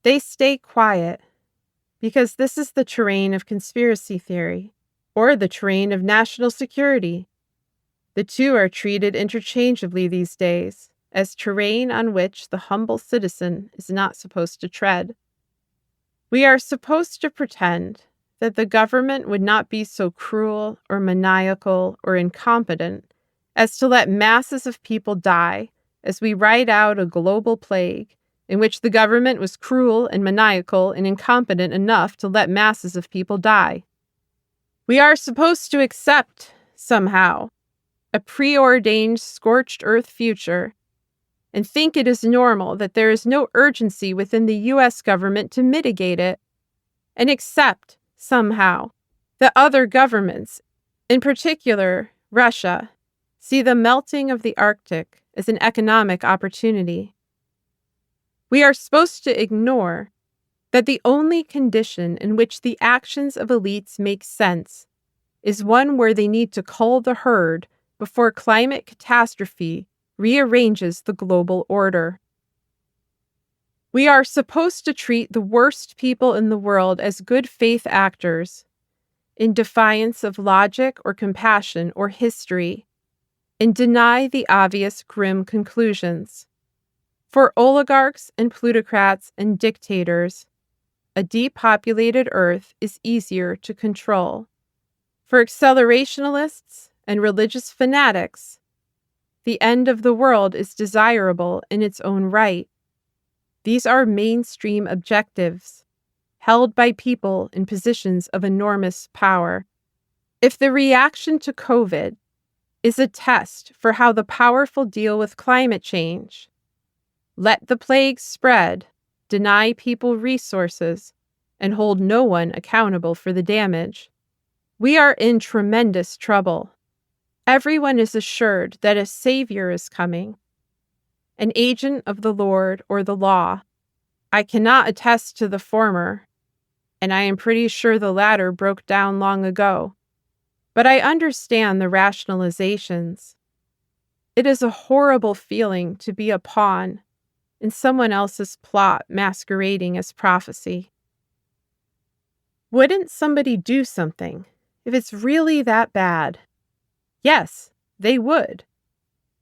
They stay quiet because this is the terrain of conspiracy theory or the terrain of national security. The two are treated interchangeably these days as terrain on which the humble citizen is not supposed to tread. We are supposed to pretend that the government would not be so cruel or maniacal or incompetent as to let masses of people die as we ride out a global plague in which the government was cruel and maniacal and incompetent enough to let masses of people die. We are supposed to accept, somehow, a preordained scorched earth future and think it is normal that there is no urgency within the U.S. government to mitigate it, and accept, somehow, that other governments, in particular Russia, see the melting of the Arctic as an economic opportunity. We are supposed to ignore that the only condition in which the actions of elites make sense is one where they need to cull the herd before climate catastrophe rearranges the global order. We are supposed to treat the worst people in the world as good faith actors, in defiance of logic or compassion or history, and deny the obvious grim conclusions. For oligarchs and plutocrats and dictators, a depopulated Earth is easier to control. For accelerationalists and religious fanatics, the end of the world is desirable in its own right. These are mainstream objectives, held by people in positions of enormous power. If the reaction to COVID is a test for how the powerful deal with climate change, let the plague spread, deny people resources, and hold no one accountable for the damage, we are in tremendous trouble. Everyone is assured that a savior is coming, an agent of the Lord or the law. I cannot attest to the former, and I am pretty sure the latter broke down long ago. But I understand the rationalizations. It is a horrible feeling to be a pawn in someone else's plot masquerading as prophecy. Wouldn't somebody do something if it's really that bad? Yes, they would.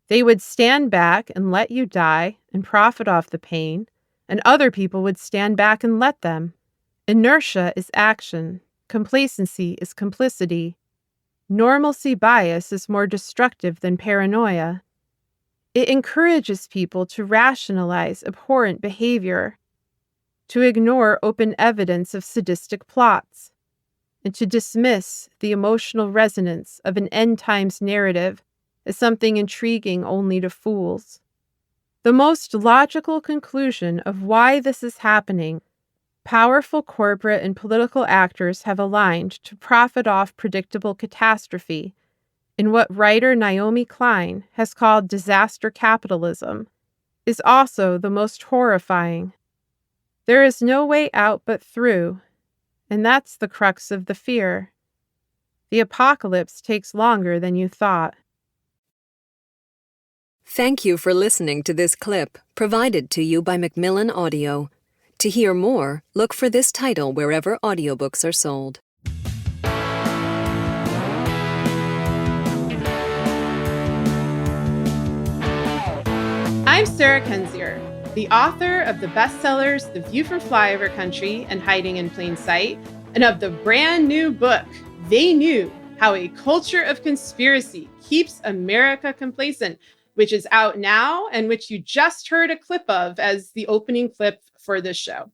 They would stand back and let you die and profit off the pain, and other people would stand back and let them. Inertia is action. Complacency is complicity. Normalcy bias is more destructive than paranoia. It encourages people to rationalize abhorrent behavior, to ignore open evidence of sadistic plots, and to dismiss the emotional resonance of an end-times narrative as something intriguing only to fools. The most logical conclusion of why this is happening: powerful corporate and political actors have aligned to profit off predictable catastrophe in what writer Naomi Klein has called disaster capitalism, is also the most horrifying. There is no way out but through, and that's the crux of the fear. The apocalypse takes longer than you thought. Thank you for listening to this clip provided to you by Macmillan Audio. To hear more, look for this title wherever audiobooks are sold. I'm Sarah Kenzier, the author of the bestsellers The View from Flyover Country and Hiding in Plain Sight, and of the brand new book, They Knew: How a Culture of Conspiracy Keeps America Complacent, which is out now and which you just heard a clip of as the opening clip for this show.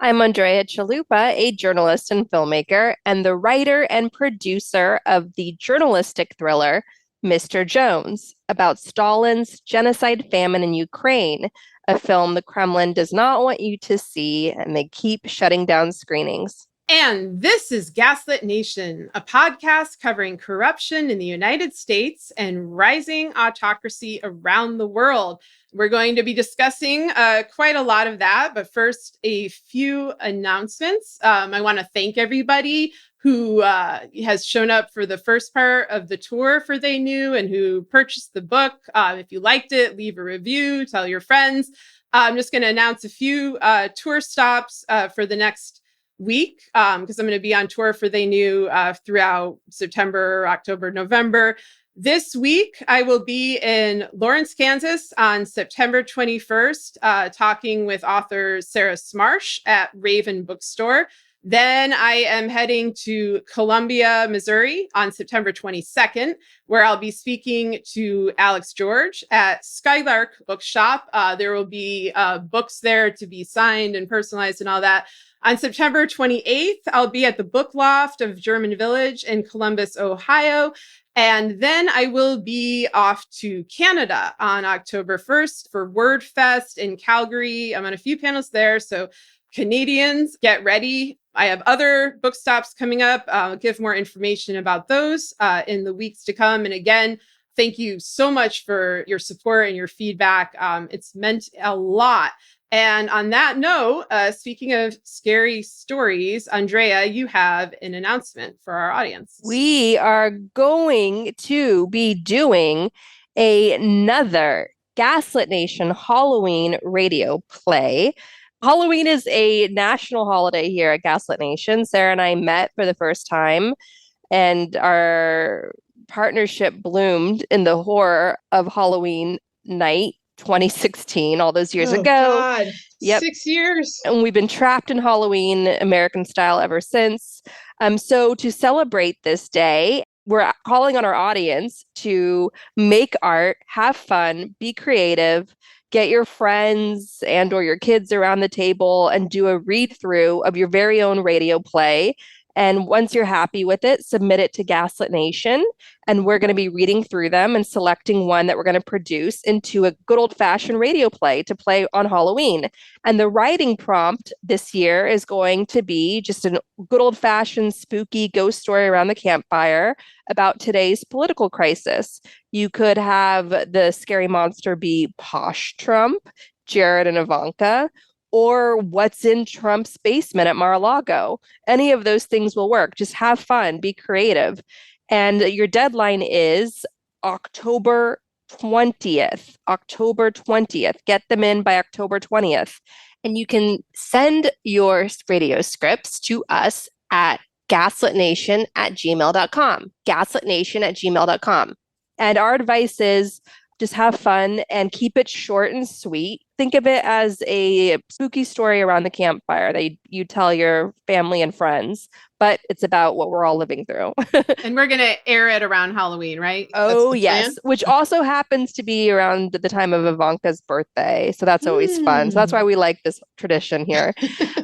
I'm Andrea Chalupa, a journalist and filmmaker, and the writer and producer of the journalistic thriller Mr. Jones, about Stalin's genocide famine in Ukraine, a film the Kremlin does not want you to see, and they keep shutting down screenings. And this is Gaslit Nation, a podcast covering corruption in the United States and rising autocracy around the world. We're going to be discussing quite a lot of that, but first, a few announcements. I want to thank everybody who has shown up for the first part of the tour for They Knew and who purchased the book. If you liked it, leave a review, tell your friends. I'm just going to announce a few tour stops for the next week because I'm going to be on tour for They Knew throughout September, October, November. This week, I will be in Lawrence, Kansas on September 21st, talking with author Sarah Smarsh at Raven Bookstore. Then I am heading to Columbia, Missouri on September 22nd, where I'll be speaking to Alex George at Skylark Bookshop. There will be books there to be signed and personalized and all that. On September 28th, I'll be at the Book Loft of German Village in Columbus, Ohio. And then I will be off to Canada on October 1st for WordFest in Calgary. I'm on a few panels there, so Canadians, get ready. I have other book stops coming up. I'll give more information about those in the weeks to come. And again, thank you so much for your support and your feedback. It's meant a lot. And on that note, speaking of scary stories, Andrea, you have an announcement for our audience. We are going to be doing another Gaslit Nation Halloween radio play. Halloween is a national holiday here at Gaslit Nation. Sarah and I met for the first time, and our partnership bloomed in the horror of Halloween night 2016, all those years ago. God. Yep. 6 years. And we've been trapped in Halloween American style ever since. So to celebrate this day, we're calling on our audience to make art, have fun, be creative, get your friends and or your kids around the table and do a read through of your very own radio play. And once you're happy with it, submit it to Gaslit Nation. And we're going to be reading through them and selecting one that we're going to produce into a good old-fashioned radio play to play on Halloween. And the writing prompt this year is going to be just a good old-fashioned spooky ghost story around the campfire about today's political crisis. You could have the scary monster be Posh Trump, Jared and Ivanka, or what's in Trump's basement at Mar-a-Lago. Any of those things will work. Just have fun, be creative. And your deadline is October 20th. October 20th. Get them in by October 20th. And you can send your radio scripts to us at gaslitnation@gmail.com. Gaslitnation@gmail.com. And our advice is just have fun and keep it short and sweet. Think of it as a spooky story around the campfire that you tell your family and friends, but it's about what we're all living through. And we're going to air it around Halloween, right? Oh, yes. Which also happens to be around the time of Ivanka's birthday. So that's always fun. So that's why we like this tradition here.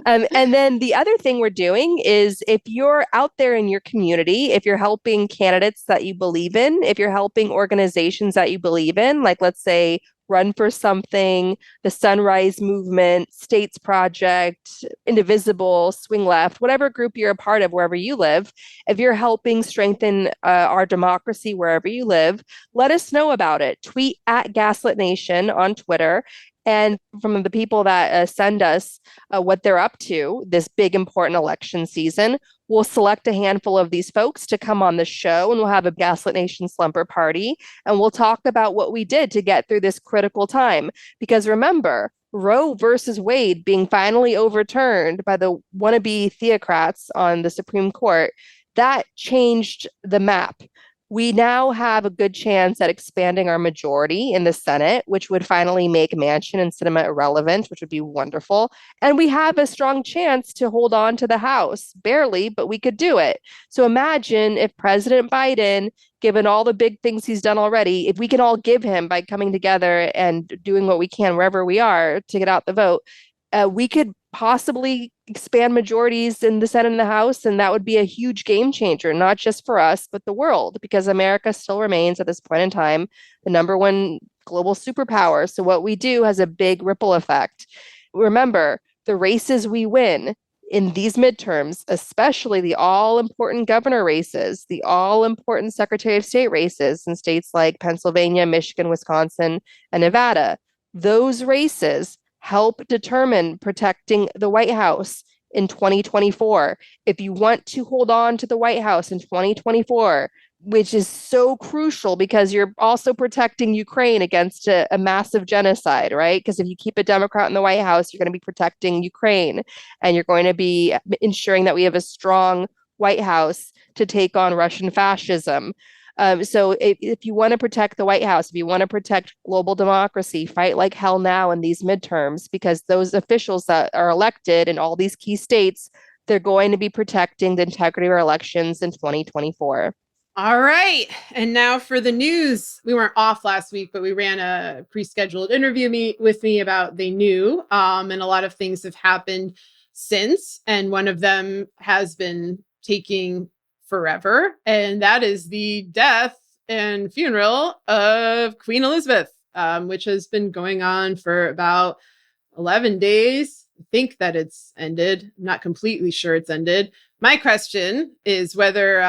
And then the other thing we're doing is if you're out there in your community, if you're helping candidates that you believe in, if you're helping organizations that you believe in, like let's say Run for Something, the Sunrise Movement, States Project, Indivisible, Swing Left, whatever group you're a part of, wherever you live, if you're helping strengthen our democracy wherever you live, let us know about it. Tweet at Gaslit Nation on Twitter. And from the people that send us what they're up to this big, important election season, we'll select a handful of these folks to come on the show, and we'll have a Gaslit Nation slumber party, and we'll talk about what we did to get through this critical time. Because remember, Roe versus Wade being finally overturned by the wannabe theocrats on the Supreme Court, that changed the map. We now have a good chance at expanding our majority in the Senate, which would finally make Manchin and Sinema irrelevant, which would be wonderful. And we have a strong chance to hold on to the House, barely, but we could do it. So imagine if President Biden, given all the big things he's done already, if we can all give him by coming together and doing what we can wherever we are to get out the vote, we could possibly expand majorities in the Senate and the House, and that would be a huge game changer, not just for us, but the world, because America still remains at this point in time the number one global superpower. So what we do has a big ripple effect. Remember, the races we win in these midterms, especially the all-important governor races, the all-important Secretary of State races in states like Pennsylvania, Michigan, Wisconsin, and Nevada, those races help determine protecting the White House in 2024. If you want to hold on to the White House in 2024, which is so crucial because you're also protecting Ukraine against a massive genocide, right? Because if you keep a Democrat in the White House, you're going to be protecting Ukraine, and you're going to be ensuring that we have a strong White House to take on Russian fascism. So if you want to protect the White House, if you want to protect global democracy, fight like hell now in these midterms, because those officials that are elected in all these key states, they're going to be protecting the integrity of our elections in 2024. All right. And now for the news. We weren't off last week, but we ran a pre-scheduled interview with me about They Knew. And a lot of things have happened since. And one of them has been taking forever. And that is the death and funeral of Queen Elizabeth, which has been going on for about 11 days. I think that it's ended. I'm not completely sure it's ended. My question is whether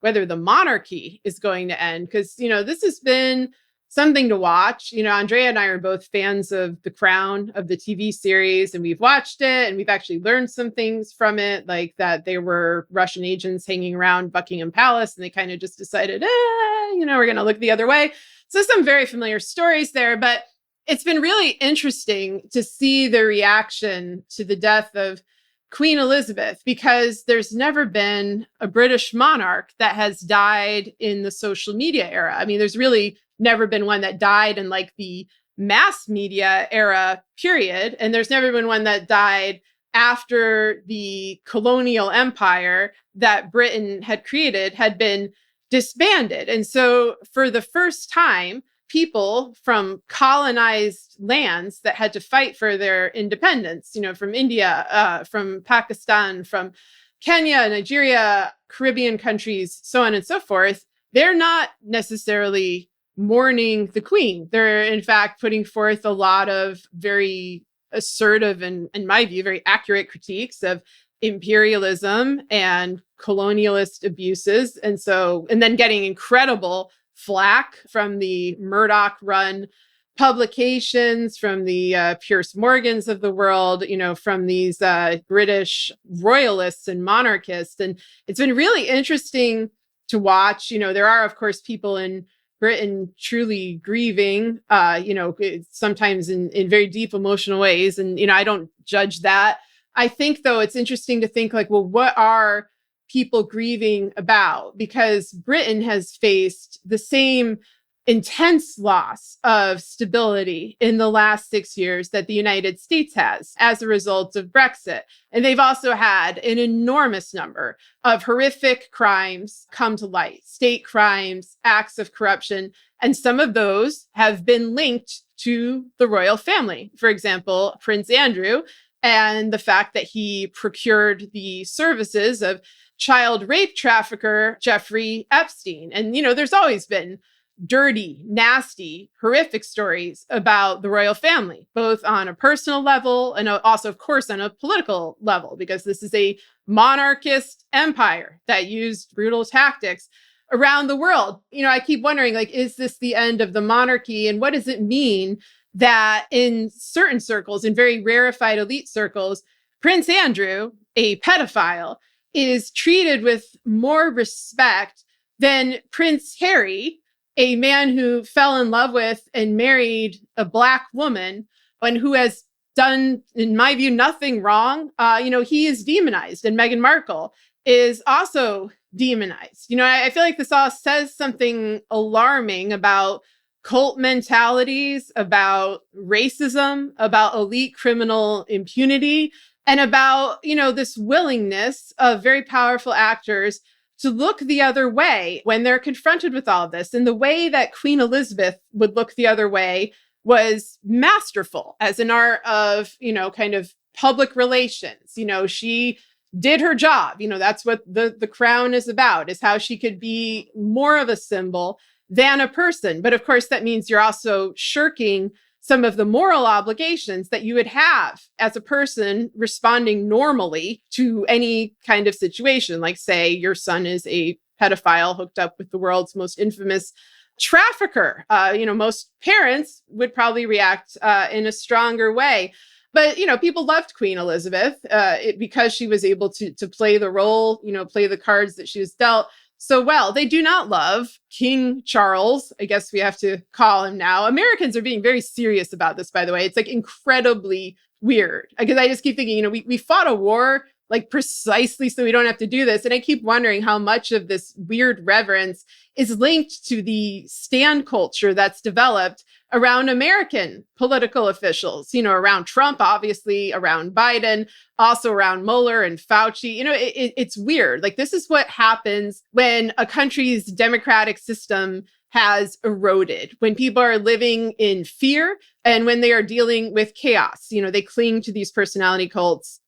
the monarchy is going to end, because this has been something to watch. Andrea and I are both fans of The Crown, of the TV series, and we've watched it, and we've actually learned some things from it, like that there were Russian agents hanging around Buckingham Palace, and they kind of just decided, we're going to look the other way. So some very familiar stories there, but it's been really interesting to see the reaction to the death of Queen Elizabeth, because there's never been a British monarch that has died in the social media era. I mean, there's really never been one that died in like the mass media era, period. And there's never been one that died after the colonial empire that Britain had created had been disbanded. And so for the first time, people from colonized lands that had to fight for their independence, from India, from Pakistan, from Kenya, Nigeria, Caribbean countries, so on and so forth, they're not necessarily mourning the Queen. They're, in fact, putting forth a lot of very assertive and, in my view, very accurate critiques of imperialism and colonialist abuses. And then getting incredible flack from the Murdoch-run publications, from the Piers Morgans of the world, from these British royalists and monarchists. And it's been really interesting to watch. There are, of course, people in Britain truly grieving, sometimes in very deep emotional ways. And, I don't judge that. I think, though, it's interesting to think like, well, what are people grieving about? Because Britain has faced the same intense loss of stability in the last 6 years that the United States has as a result of Brexit. And they've also had an enormous number of horrific crimes come to light, state crimes, acts of corruption. And some of those have been linked to the royal family. For example, Prince Andrew, and the fact that he procured the services of child rape trafficker Jeffrey Epstein. And, there's always been dirty, nasty, horrific stories about the royal family, both on a personal level and also, of course, on a political level, because this is a monarchist empire that used brutal tactics around the world. I keep wondering, like, is this the end of the monarchy? And what does it mean that in certain circles, in very rarefied elite circles, Prince Andrew, a pedophile, is treated with more respect than Prince Harry, a man who fell in love with and married a Black woman and who has done, in my view, nothing wrong. He is demonized, and Meghan Markle is also demonized. I feel like this all says something alarming about cult mentalities, about racism, about elite criminal impunity, and about, this willingness of very powerful actors to look the other way when they're confronted with all of this. And the way that Queen Elizabeth would look the other way was masterful as an art of, kind of public relations. She did her job. That's what the crown is about, is how she could be more of a symbol than a person. But of course, that means you're also shirking some of the moral obligations that you would have as a person responding normally to any kind of situation. Like, say, your son is a pedophile hooked up with the world's most infamous trafficker. Most parents would probably react in a stronger way. But, people loved Queen Elizabeth because she was able to play the role, play the cards that she was dealt so well. They do not love King Charles, I guess we have to call him now. Americans are being very serious about this, by the way. It's like incredibly weird because I just keep thinking, we fought a war like precisely so we don't have to do this. And I keep wondering how much of this weird reverence is linked to the stand culture that's developed around American political officials, around Trump, obviously, around Biden, also around Mueller and Fauci. It's weird. Like, this is what happens when a country's democratic system has eroded, when people are living in fear and when they are dealing with chaos. They cling to these personality cults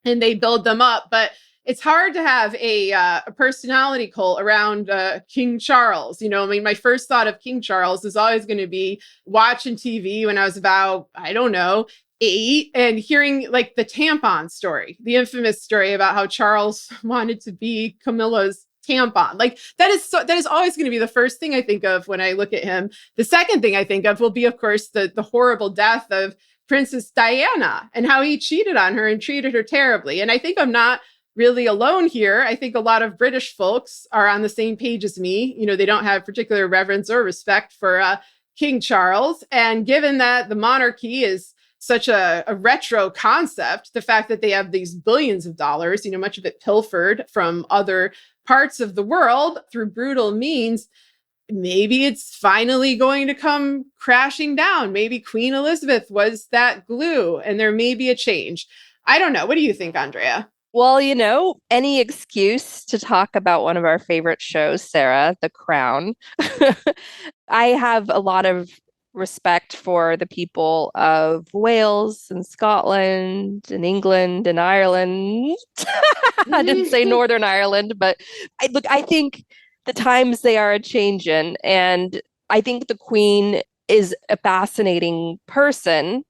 and they build them up. But it's hard to have a personality cult around King Charles. My first thought of King Charles is always going to be watching TV when I was about, I don't know, 8 and hearing like the tampon story, the infamous story about how Charles wanted to be Camilla's tampon. Like that is always going to be the first thing I think of when I look at him. The second thing I think of will be, of course, the horrible death of Princess Diana and how he cheated on her and treated her terribly. And I think I'm not really alone here. I think a lot of British folks are on the same page as me. They don't have particular reverence or respect for King Charles. And given that the monarchy is such a retro concept, the fact that they have these billions of dollars, much of it pilfered from other parts of the world through brutal means, maybe it's finally going to come crashing down. Maybe Queen Elizabeth was that glue and there may be a change. I don't know. What do you think, Andrea? Well, any excuse to talk about one of our favorite shows, Sarah, The Crown. I have a lot of respect for the people of Wales and Scotland and England and Ireland. I didn't say Northern Ireland, but I think the times they are a changing, and I think the Queen is a fascinating person,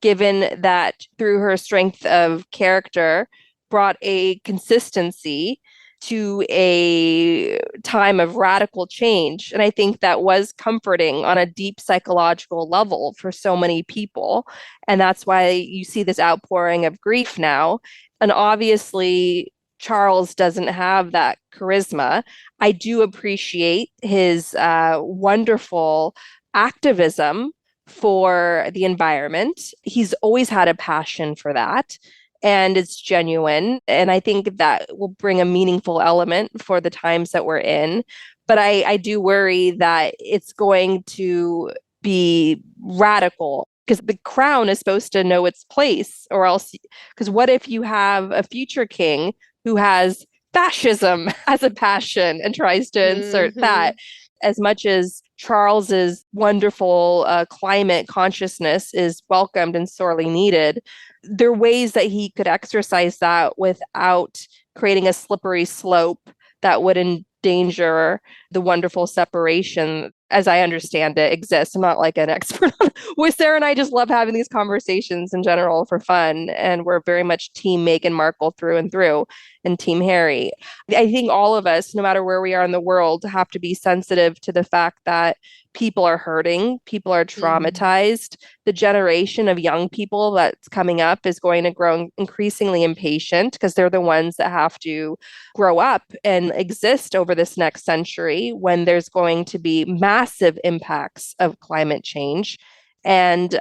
given that through her strength of character brought a consistency to a time of radical change. And I think that was comforting on a deep psychological level for so many people. And that's why you see this outpouring of grief now. And obviously, Charles doesn't have that charisma. I do appreciate his wonderful activism for the environment. He's always had a passion for that. And it's genuine. And I think that will bring a meaningful element for the times that we're in. But I do worry that it's going to be radical because the crown is supposed to know its place, or else, because what if you have a future king who has fascism as a passion and tries to insert that? As much as Charles's wonderful climate consciousness is welcomed and sorely needed, there are ways that he could exercise that without creating a slippery slope that would endanger the wonderful separation, as I understand it, exists. I'm not like an expert on with Sarah and I just love having these conversations in general for fun. And we're very much team Meghan Markle through and through and team Harry. I think all of us, no matter where we are in the world, have to be sensitive to the fact that people are hurting, people are traumatized. The generation of young people that's coming up is going to grow increasingly impatient because they're the ones that have to grow up and exist over this next century when there's going to be massive impacts of climate change and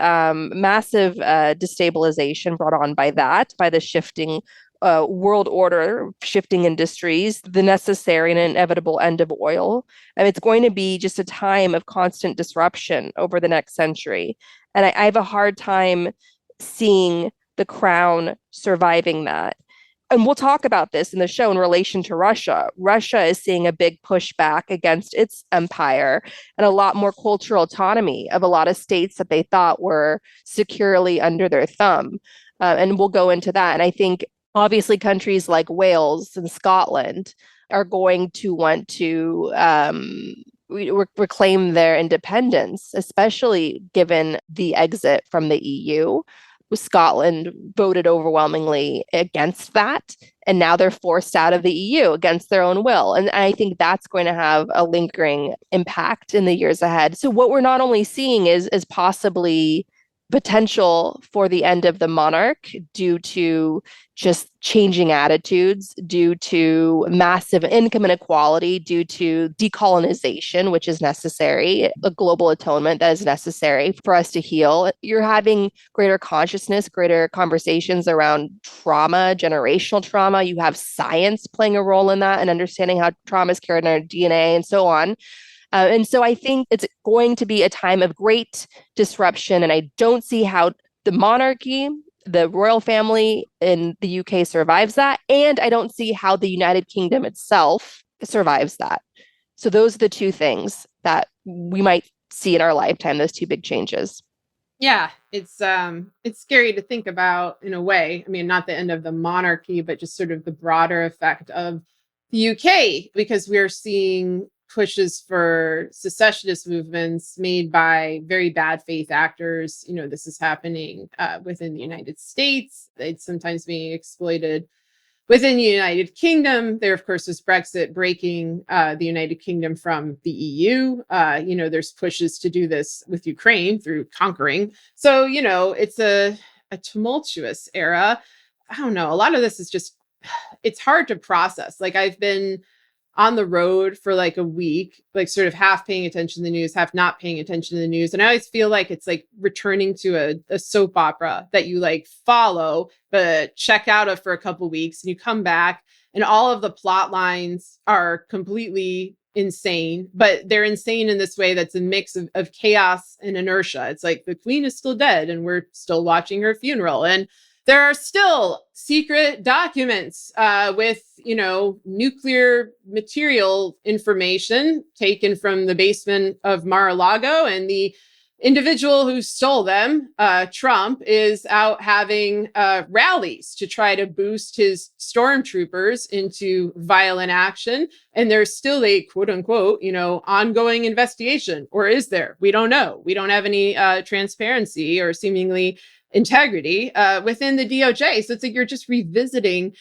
massive destabilization brought on by that, by the shifting world order, shifting industries, the necessary and inevitable end of oil. And it's going to be just a time of constant disruption over the next century. And I have a hard time seeing the crown surviving that. And we'll talk about this in the show in relation to Russia. Russia is seeing a big pushback against its empire and a lot more cultural autonomy of a lot of states that they thought were securely under their thumb. And we'll go into that. And I think obviously countries like Wales and Scotland are going to want to reclaim their independence, especially given the exit from the EU. Scotland voted overwhelmingly against that, and now they're forced out of the EU against their own will. And I think that's going to have a lingering impact in the years ahead. So what we're not only seeing is possibly potential for the end of the monarch due to just changing attitudes, due to massive income inequality, due to decolonization, which is necessary, a global atonement that is necessary for us to heal. You're having greater consciousness, greater conversations around trauma, generational trauma. You have science playing a role in that and understanding how trauma is carried in our DNA and so on. And so I think it's going to be a time of great disruption. And I don't see how the monarchy, the royal family in the UK survives that. And I don't see how the United Kingdom itself survives that. So those are the two things that we might see in our lifetime, those two big changes. Yeah, it's scary to think about in a way. I mean, not the end of the monarchy, but just sort of the broader effect of the UK, because we're seeing pushes for secessionist movements made by very bad faith actors. This is happening within the United States. It's sometimes being exploited within the United Kingdom. There, of course, is Brexit breaking the United Kingdom from the EU. There's pushes to do this with Ukraine through conquering. So, it's a tumultuous era. I don't know. A lot of this is just, it's hard to process. Like, I've been on the road for like a week, like sort of half paying attention to the news, half not paying attention to the news. And I always feel like it's like returning to a soap opera that you like follow, but check out of for a couple weeks and you come back and all of the plot lines are completely insane, but they're insane in this way that's a mix of chaos and inertia. It's like the queen is still dead and we're still watching her funeral. And there are still secret documents with, nuclear material information taken from the basement of Mar-a-Lago, and the individual who stole them, Trump, is out having rallies to try to boost his stormtroopers into violent action. And there's still a quote unquote, ongoing investigation. Or is there? We don't know. We don't have any transparency or seemingly integrity within the DOJ. So it's like you're just revisiting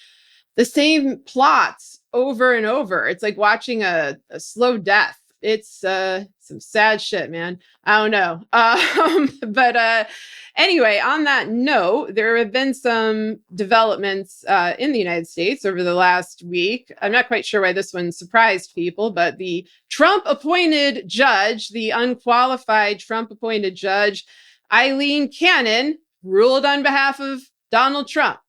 the same plots over and over. It's like watching a slow death. It's some sad shit, man. I don't know. But anyway, on that note, there have been some developments in the United States over the last week. I'm not quite sure why this one surprised people, but the Trump-appointed judge, the unqualified Trump-appointed judge, Eileen Cannon, ruled on behalf of Donald Trump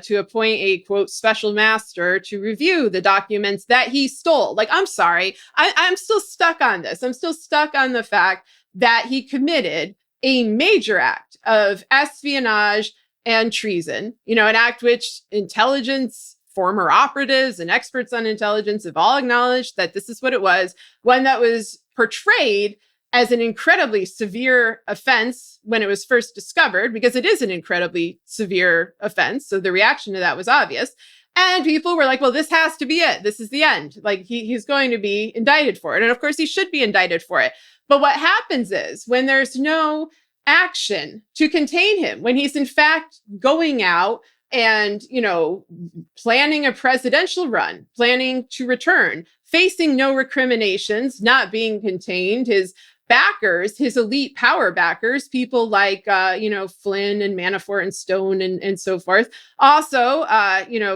to appoint a, quote, special master to review the documents that he stole. Like, I'm sorry, I'm still stuck on this. I'm still stuck on the fact that he committed a major act of espionage and treason, an act which intelligence, former operatives and experts on intelligence have all acknowledged that this is what it was, one that was portrayed as an incredibly severe offense when it was first discovered, because it is an incredibly severe offense. So the reaction to that was obvious. And people were like, well, this has to be it. This is the end. Like he's going to be indicted for it. And of course, he should be indicted for it. But what happens is when there's no action to contain him, when he's in fact going out and, planning a presidential run, planning to return, facing no recriminations, not being contained, his backers, his elite power backers, people like, Flynn and Manafort and Stone and so forth, also,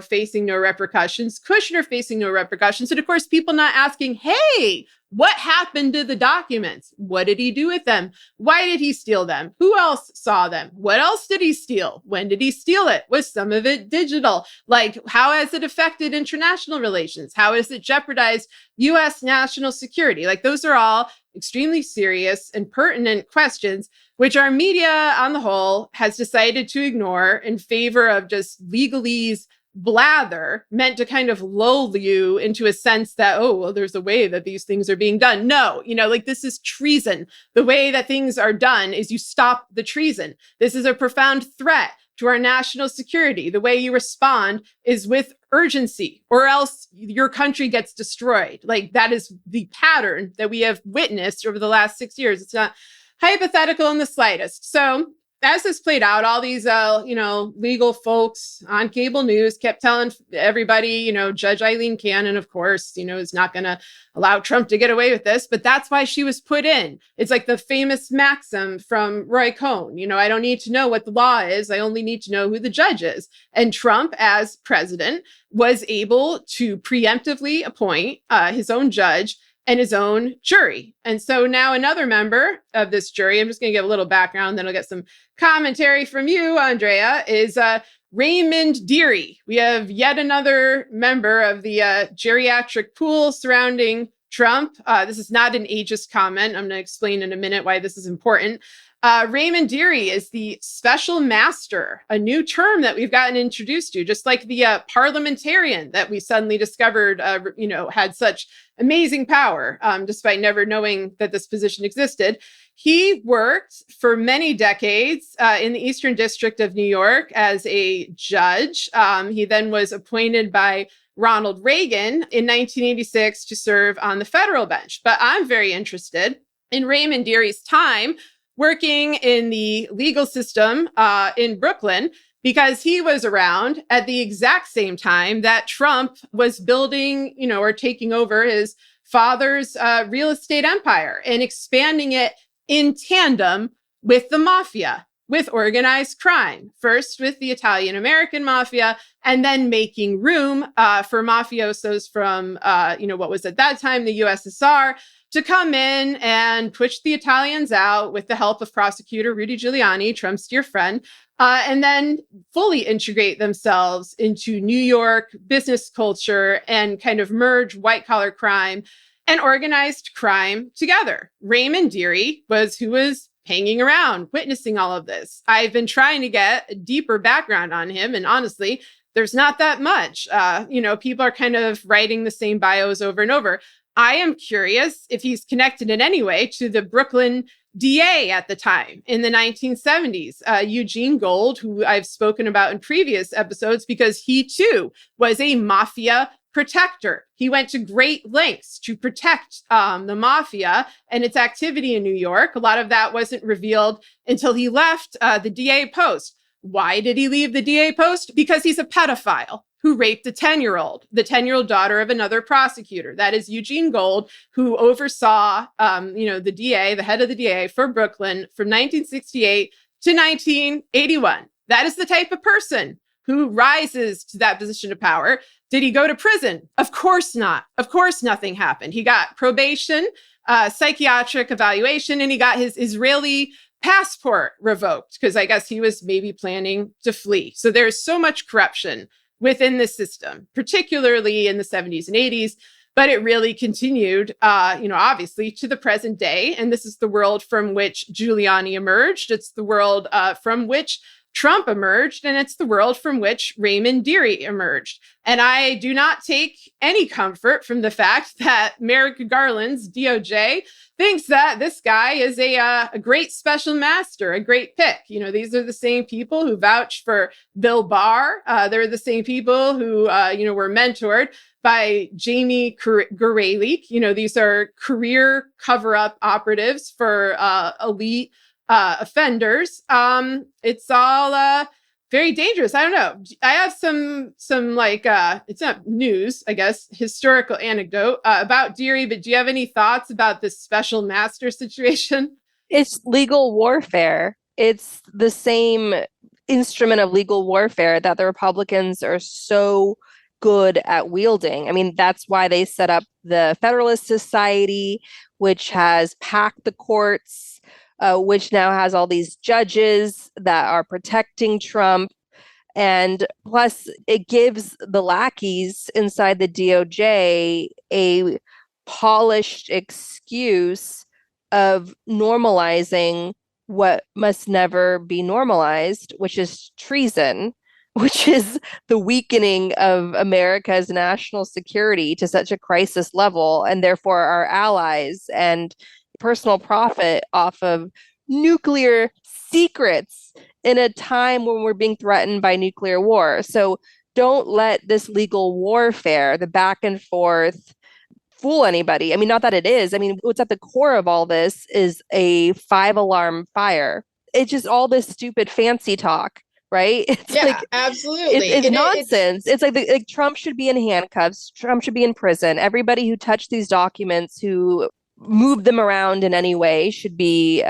facing no repercussions, Kushner facing no repercussions. And of course, people not asking, hey, what happened to the documents? What did he do with them? Why did he steal them? Who else saw them? What else did he steal? When did he steal it? Was some of it digital? Like, how has it affected international relations? How has it jeopardized US national security? Like, those are all extremely serious and pertinent questions, which our media on the whole has decided to ignore in favor of just legalese blather meant to kind of lull you into a sense that, oh, well, there's a way that these things are being done. No, this is treason. The way that things are done is you stop the treason. This is a profound threat to our national security. The way you respond is with urgency, or else your country gets destroyed. Like, that is the pattern that we have witnessed over the last 6 years. It's not hypothetical in the slightest. So as this played out, all these, legal folks on cable news kept telling everybody, Judge Eileen Cannon, of course, is not going to allow Trump to get away with this, but that's why she was put in. It's like the famous maxim from Roy Cohn, I don't need to know what the law is. I only need to know who the judge is. And Trump, as president, was able to preemptively appoint his own judge and his own jury. And so now another member of this jury, I'm just going to give a little background, then I'll get some commentary from you, Andrea, is Raymond Dearie. We have yet another member of the geriatric pool surrounding Trump. This is not an ageist comment. I'm going to explain in a minute why this is important. Raymond Dearie is the special master, a new term that we've gotten introduced to, just like the parliamentarian that we suddenly discovered, had such amazing power, despite never knowing that this position existed. He worked for many decades in the Eastern District of New York as a judge. He then was appointed by Ronald Reagan in 1986 to serve on the federal bench. But I'm very interested in Raymond Dearie's time working in the legal system in Brooklyn, because he was around at the exact same time that Trump was building, or taking over his father's real estate empire and expanding it in tandem with the mafia, with organized crime, first with the Italian-American mafia, and then making room for mafiosos from, what was at that time the USSR, to come in and push the Italians out with the help of prosecutor Rudy Giuliani, Trump's dear friend, and then fully integrate themselves into New York business culture and kind of merge white-collar crime and organized crime together. Raymond Dearie was who was hanging around, witnessing all of this. I've been trying to get a deeper background on him, and honestly, there's not that much. People are kind of writing the same bios over and over. I am curious if he's connected in any way to the Brooklyn DA at the time in the 1970s, Eugene Gold, who I've spoken about in previous episodes, because he too was a mafia protector. He went to great lengths to protect the mafia and its activity in New York. A lot of that wasn't revealed until he left the DA post. Why did he leave the DA post? Because he's a pedophile who raped a 10-year-old, the 10-year-old daughter of another prosecutor. That is Eugene Gold, who oversaw, the DA, the head of the DA for Brooklyn from 1968 to 1981. That is the type of person who rises to that position of power. Did he go to prison? Of course not. Of course, nothing happened. He got probation, psychiatric evaluation, and he got his Israeli passport revoked because I guess he was maybe planning to flee. So there's so much corruption within the system, particularly in the 70s and 80s, but it really continued, obviously to the present day. And this is the world from which Giuliani emerged. It's the world from which Trump emerged, and it's the world from which Raymond Dearie emerged. And I do not take any comfort from the fact that Merrick Garland's DOJ thinks that this guy is a great special master, a great pick. These are the same people who vouched for Bill Barr. They're the same people who, were mentored by Jamie Guralik. These are career cover-up operatives for elite offenders. It's all very dangerous. I don't know. I have some it's not news, I guess, historical anecdote about Dearie, but do you have any thoughts about this special master situation? It's legal warfare. It's the same instrument of legal warfare that the Republicans are so good at wielding. I mean, that's why they set up the Federalist Society, which has packed the courts, which now has all these judges that are protecting Trump. And plus, it gives the lackeys inside the DOJ a polished excuse of normalizing what must never be normalized, which is treason, which is the weakening of America's national security to such a crisis level, and therefore our allies, and personal profit off of nuclear secrets in a time when we're being threatened by nuclear war. So don't let this legal warfare, the back and forth, fool anybody. I mean, not that it is. I mean, what's at the core of all this is a 5-alarm fire. it's just all this stupid fancy talk, right? It's absolutely. it's nonsense. It's like Trump should be in handcuffs. Trump should be in prison. Everybody who touched these documents, who moved them around in any way, should be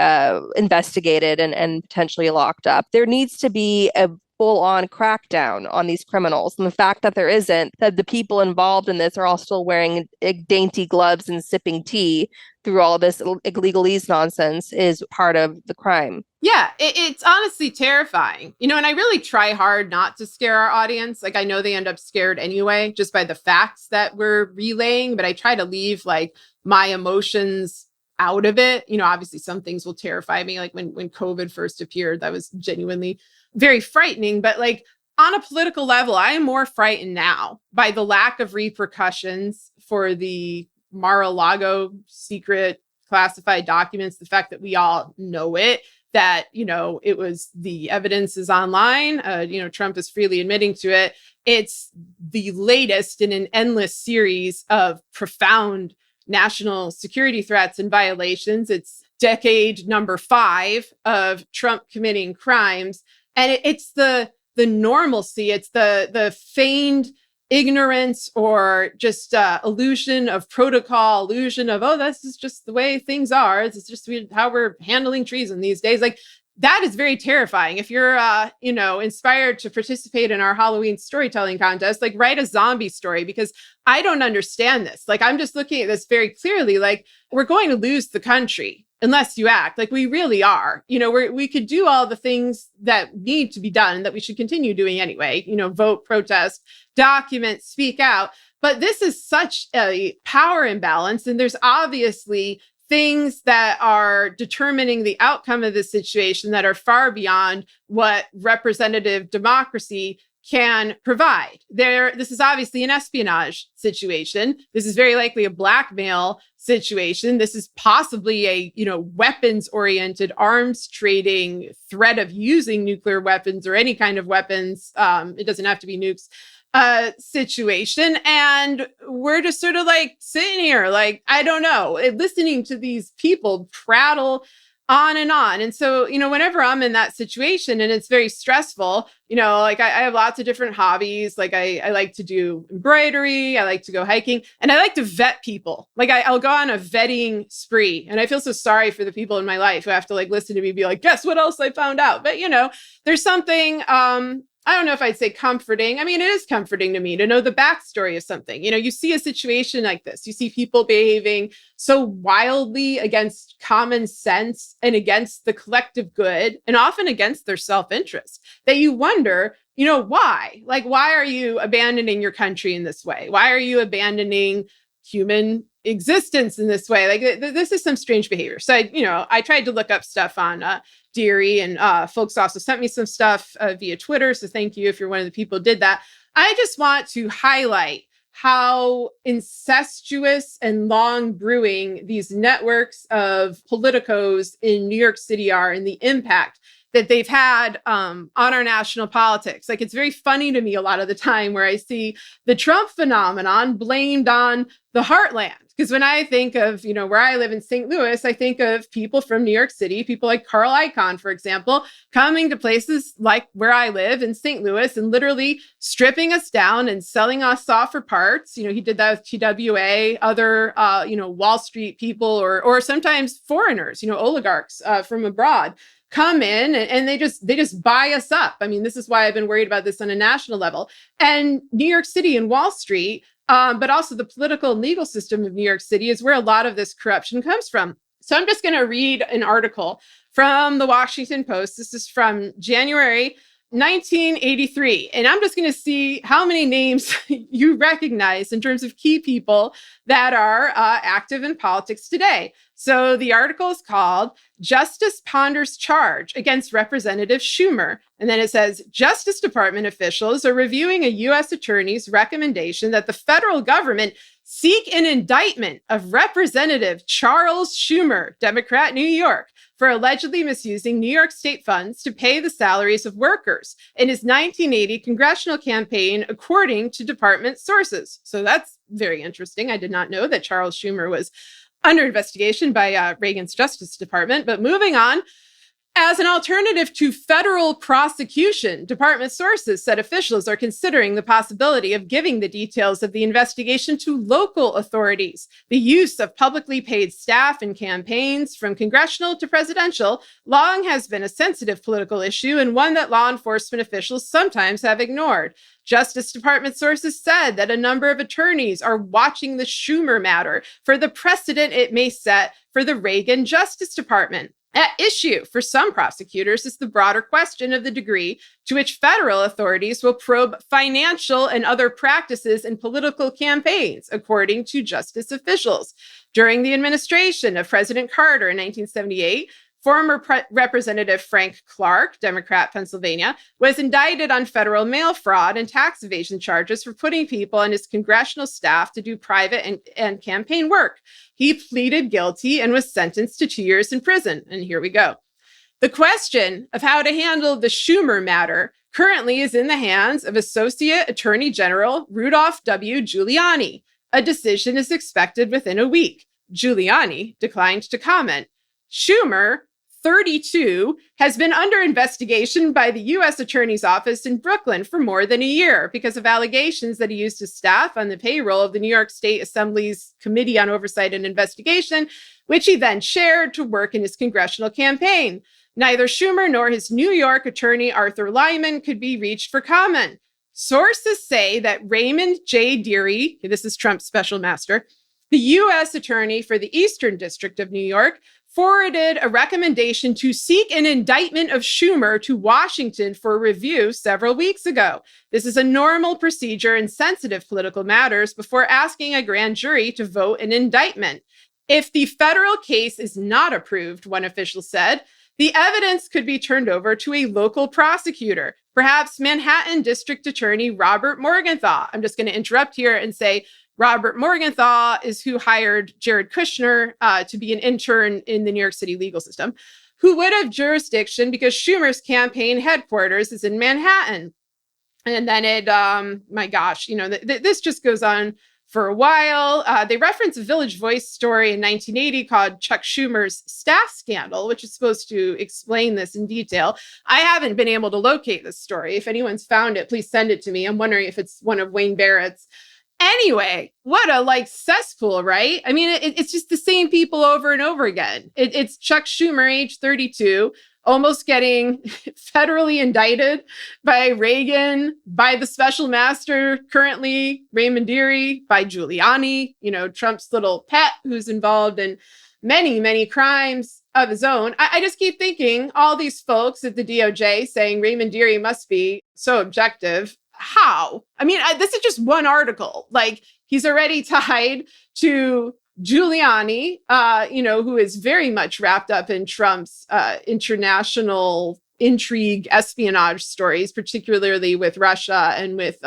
investigated and potentially locked up. There needs to be a full-on crackdown on these criminals. And the fact that there isn't, that the people involved in this are all still wearing dainty gloves and sipping tea through all this legalese nonsense, is part of the crime. Yeah, it's honestly terrifying. And I really try hard not to scare our audience. Like, I know they end up scared anyway, just by the facts that we're relaying, but I try to leave like my emotions out of it. Obviously some things will terrify me. Like when COVID first appeared, that was genuinely very frightening. But like on a political level, I am more frightened now by the lack of repercussions for the Mar-a-Lago secret classified documents, the fact that we all know it, that, it was, the evidence is online. Trump is freely admitting to it. It's the latest in an endless series of profound national security threats and violations. It's decade number 5 of Trump committing crimes. And it's the normalcy. It's the feigned ignorance, or just illusion of protocol, illusion of, oh, this is just the way things are. It's just how we're handling treason these days. Like, that is very terrifying. If you're, inspired to participate in our Halloween storytelling contest, like, write a zombie story, because I don't understand this. Like, I'm just looking at this very clearly. Like, we're going to lose the country unless you act. Like, we really are. We could do all the things that need to be done and that we should continue doing anyway. Vote, protest, document, speak out. But this is such a power imbalance, and there's obviously things that are determining the outcome of this situation that are far beyond what representative democracy can provide. This is obviously an espionage situation. This is very likely a blackmail situation. This is possibly a, weapons-oriented arms trading threat of using nuclear weapons or any kind of weapons. It doesn't have to be nukes. Situation. And we're just sort of like sitting here, like, I don't know, listening to these people prattle on and on. And so, whenever I'm in that situation and it's very stressful, like I have lots of different hobbies. Like I like to do embroidery. I like to go hiking, and I like to vet people. Like I'll go on a vetting spree, and I feel so sorry for the people in my life who have to like listen to me be like, guess what else I found out? But there's something, I don't know if I'd say comforting. I mean, it is comforting to me to know the backstory of something. You see a situation like this. You see people behaving so wildly against common sense and against the collective good, and often against their self-interest, that you wonder, why? Like, why are you abandoning your country in this way? Why are you abandoning human existence in this way? Like, this is some strange behavior. So I tried to look up stuff on Deary, and folks also sent me some stuff via Twitter. So thank you if you're one of the people who did that. I just want to highlight how incestuous and long brewing these networks of politicos in New York City are, and the impact that they've had on our national politics. Like, it's very funny to me a lot of the time where I see the Trump phenomenon blamed on the heartland. Because when I think of, where I live in St. Louis, I think of people from New York City, people like Carl Icahn, for example, coming to places like where I live in St. Louis and literally stripping us down and selling us off for parts. He did that with TWA, other, Wall Street people, or sometimes foreigners, oligarchs from abroad, come in and they just buy us up. I mean, this is why I've been worried about this on a national level. And New York City and Wall Street, but also the political and legal system of New York City, is where a lot of this corruption comes from. So I'm just going to read an article from the Washington Post. This is from January 1983. And I'm just going to see how many names you recognize in terms of key people that are active in politics today. So the article is called Justice Ponders Charge Against Representative Schumer. And then it says, Justice Department officials are reviewing a U.S. attorney's recommendation that the federal government seek an indictment of Representative Charles Schumer, Democrat, New York, for allegedly misusing New York state funds to pay the salaries of workers in his 1980 congressional campaign, according to department sources. So that's very interesting. I did not know that Charles Schumer was under investigation by Reagan's Justice Department. But moving on, As an alternative to federal prosecution, department sources said officials are considering the possibility of giving the details of the investigation to local authorities. The use of publicly paid staff in campaigns, from congressional to presidential, long has been a sensitive political issue and one that law enforcement officials sometimes have ignored. Justice Department sources said that a number of attorneys are watching the Schumer matter for the precedent it may set for the Reagan Justice Department. At issue for some prosecutors is the broader question of the degree to which federal authorities will probe financial and other practices in political campaigns, according to justice officials. During the administration of President Carter in 1978, former Representative Frank Clark, Democrat, Pennsylvania, was indicted on federal mail fraud and tax evasion charges for putting people on his congressional staff to do private and campaign work. He pleaded guilty and was sentenced to 2 years in prison. And here we go. The question of how to handle the Schumer matter currently is in the hands of Associate Attorney General Rudolph W. Giuliani. A decision is expected within a week. Giuliani declined to comment. Schumer, 32, has been under investigation by the U.S. Attorney's Office in Brooklyn for more than a year because of allegations that he used his staff on the payroll of the New York State Assembly's Committee on Oversight and Investigation, which he then shared to work in his congressional campaign. Neither Schumer nor his New York attorney, Arthur Lyman, could be reached for comment. Sources say that Raymond J. Dearie, this is Trump's special master, the U.S. attorney for the Eastern District of New York, forwarded a recommendation to seek an indictment of Schumer to Washington for review several weeks ago. This is a normal procedure in sensitive political matters before asking a grand jury to vote an indictment. If the federal case is not approved, one official said, the evidence could be turned over to a local prosecutor, perhaps Manhattan District Attorney Robert Morgenthau. I'm just going to interrupt here and say, Robert Morgenthau is who hired Jared Kushner to be an intern in the New York City legal system, who would have jurisdiction because Schumer's campaign headquarters is in Manhattan. And then this just goes on for a while. They reference a Village Voice story in 1980 called Chuck Schumer's Staff Scandal, which is supposed to explain this in detail. I haven't been able to locate this story. If anyone's found it, please send it to me. I'm wondering if it's one of Wayne Barrett's. Anyway, what a cesspool, right? I mean, it's just the same people over and over again. It's Chuck Schumer, age 32, almost getting federally indicted by Reagan, by the special master, currently Raymond Dearie, by Giuliani, Trump's little pet who's involved in many, many crimes of his own. I just keep thinking all these folks at the DOJ saying Raymond Dearie must be so objective. How? I mean, this is just one article. He's already tied to Giuliani, who is very much wrapped up in Trump's international intrigue, espionage stories, particularly with Russia and with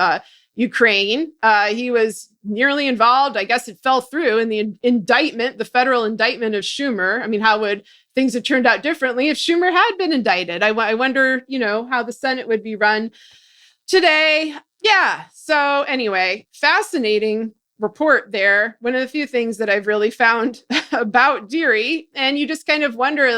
Ukraine. He was nearly involved. I guess it fell through in the indictment, the federal indictment of Schumer. I mean, how would things have turned out differently if Schumer had been indicted? I wonder, how the Senate would be run today. Yeah. So anyway, fascinating report there. One of the few things that I've really found about Dearie. And you just kind of wonder,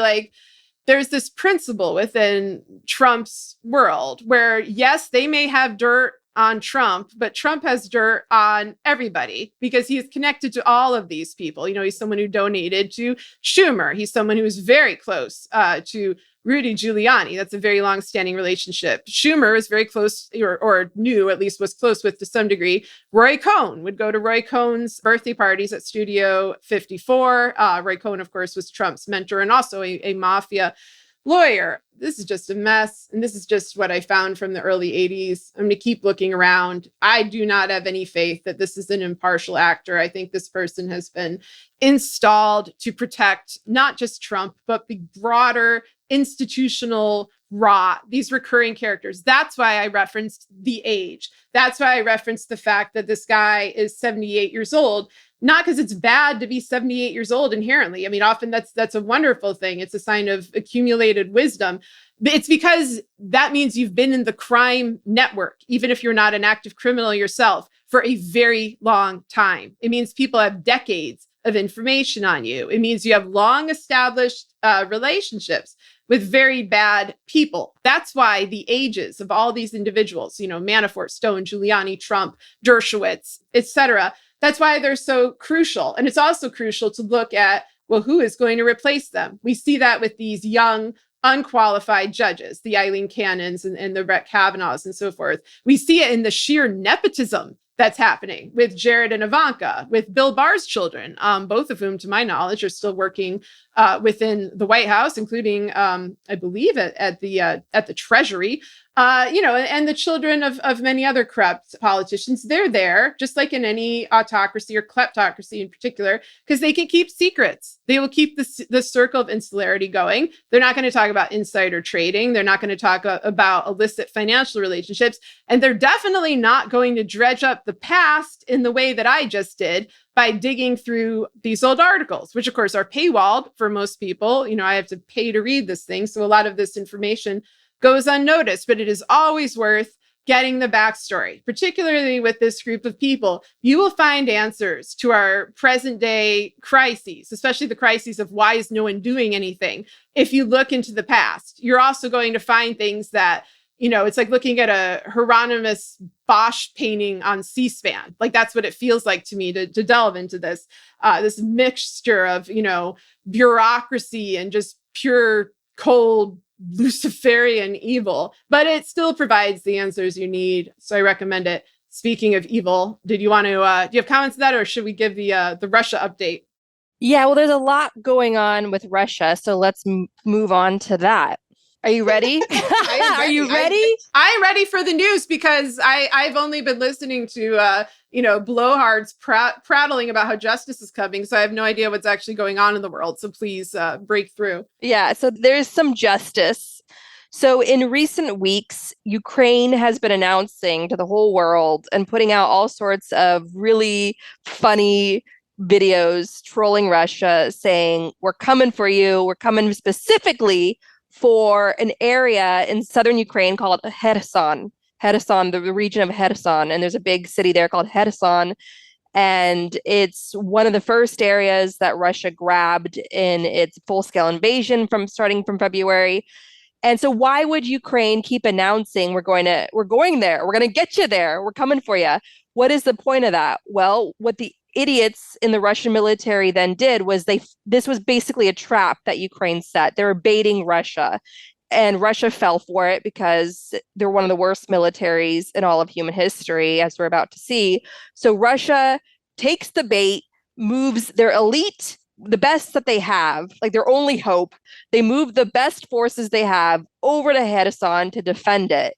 there's this principle within Trump's world where, yes, they may have dirt on Trump, but Trump has dirt on everybody because he is connected to all of these people. He's someone who donated to Schumer. He's someone who is very close to Rudy Giuliani. That's a very long-standing relationship. Schumer is very close, or knew, at least was close with to some degree. Roy Cohn would go to Roy Cohn's birthday parties at Studio 54. Roy Cohn, of course, was Trump's mentor and also a mafia lawyer. This is just a mess. And this is just what I found from the early 80s. I'm going to keep looking around. I do not have any faith that this is an impartial actor. I think this person has been installed to protect not just Trump, but the broader institutional rot, these recurring characters. That's why I referenced the age. That's why I referenced the fact that this guy is 78 years old. Not because it's bad to be 78 years old inherently. I mean, often that's a wonderful thing. It's a sign of accumulated wisdom. But it's because that means you've been in the crime network, even if you're not an active criminal yourself, for a very long time. It means people have decades of information on you. It means you have long established relationships with very bad people. That's why the ages of all these individuals, Manafort, Stone, Giuliani, Trump, Dershowitz, etc., that's why they're so crucial. And it's also crucial to look at, well, who is going to replace them? We see that with these young, unqualified judges, the Eileen Cannons and the Brett Kavanaughs and so forth. We see it in the sheer nepotism that's happening with Jared and Ivanka, with Bill Barr's children, both of whom, to my knowledge, are still working within the White House, including, I believe, at the Treasury. And the children of many other corrupt politicians, they're there, just like in any autocracy or kleptocracy in particular, because they can keep secrets. They will keep the circle of insularity going. They're not going to talk about insider trading. They're not going to talk about illicit financial relationships. And they're definitely not going to dredge up the past in the way that I just did by digging through these old articles, which of course are paywalled for most people. I have to pay to read this thing. So a lot of this information goes unnoticed, but it is always worth getting the backstory, particularly with this group of people. You will find answers to our present day crises, especially the crises of why is no one doing anything. If you look into the past, you're also going to find things that, it's like looking at a Hieronymus Bosch painting on C-SPAN. Like that's what it feels like to me to delve into this mixture of, bureaucracy and just pure cold Luciferian evil, but it still provides the answers you need. So I recommend it. Speaking of evil, did you want to, do you have comments to that, or should we give the Russia update? Yeah, well, there's a lot going on with Russia, so let's move on to that. Are you ready? Are you ready? I'm ready for the news because I've only been listening to, blowhards prattling about how justice is coming. So I have no idea what's actually going on in the world. So please break through. Yeah, so there's some justice. So in recent weeks, Ukraine has been announcing to the whole world and putting out all sorts of really funny videos trolling Russia, saying, we're coming for you. We're coming specifically for an area in southern Ukraine called Kherson, the region of Kherson. And there's a big city there called Kherson. And it's one of the first areas that Russia grabbed in its full-scale invasion starting from February. And so why would Ukraine keep announcing we're going there, we're going to get you there, we're coming for you? What is the point of that? Well, what the idiots in the Russian military then did was this was basically a trap that Ukraine set. They were baiting Russia, and Russia fell for it because they're one of the worst militaries in all of human history, as we're about to see. So Russia takes the bait, moves their elite, the best that they have, like their only hope. They move the best forces they have over to Kherson to defend it.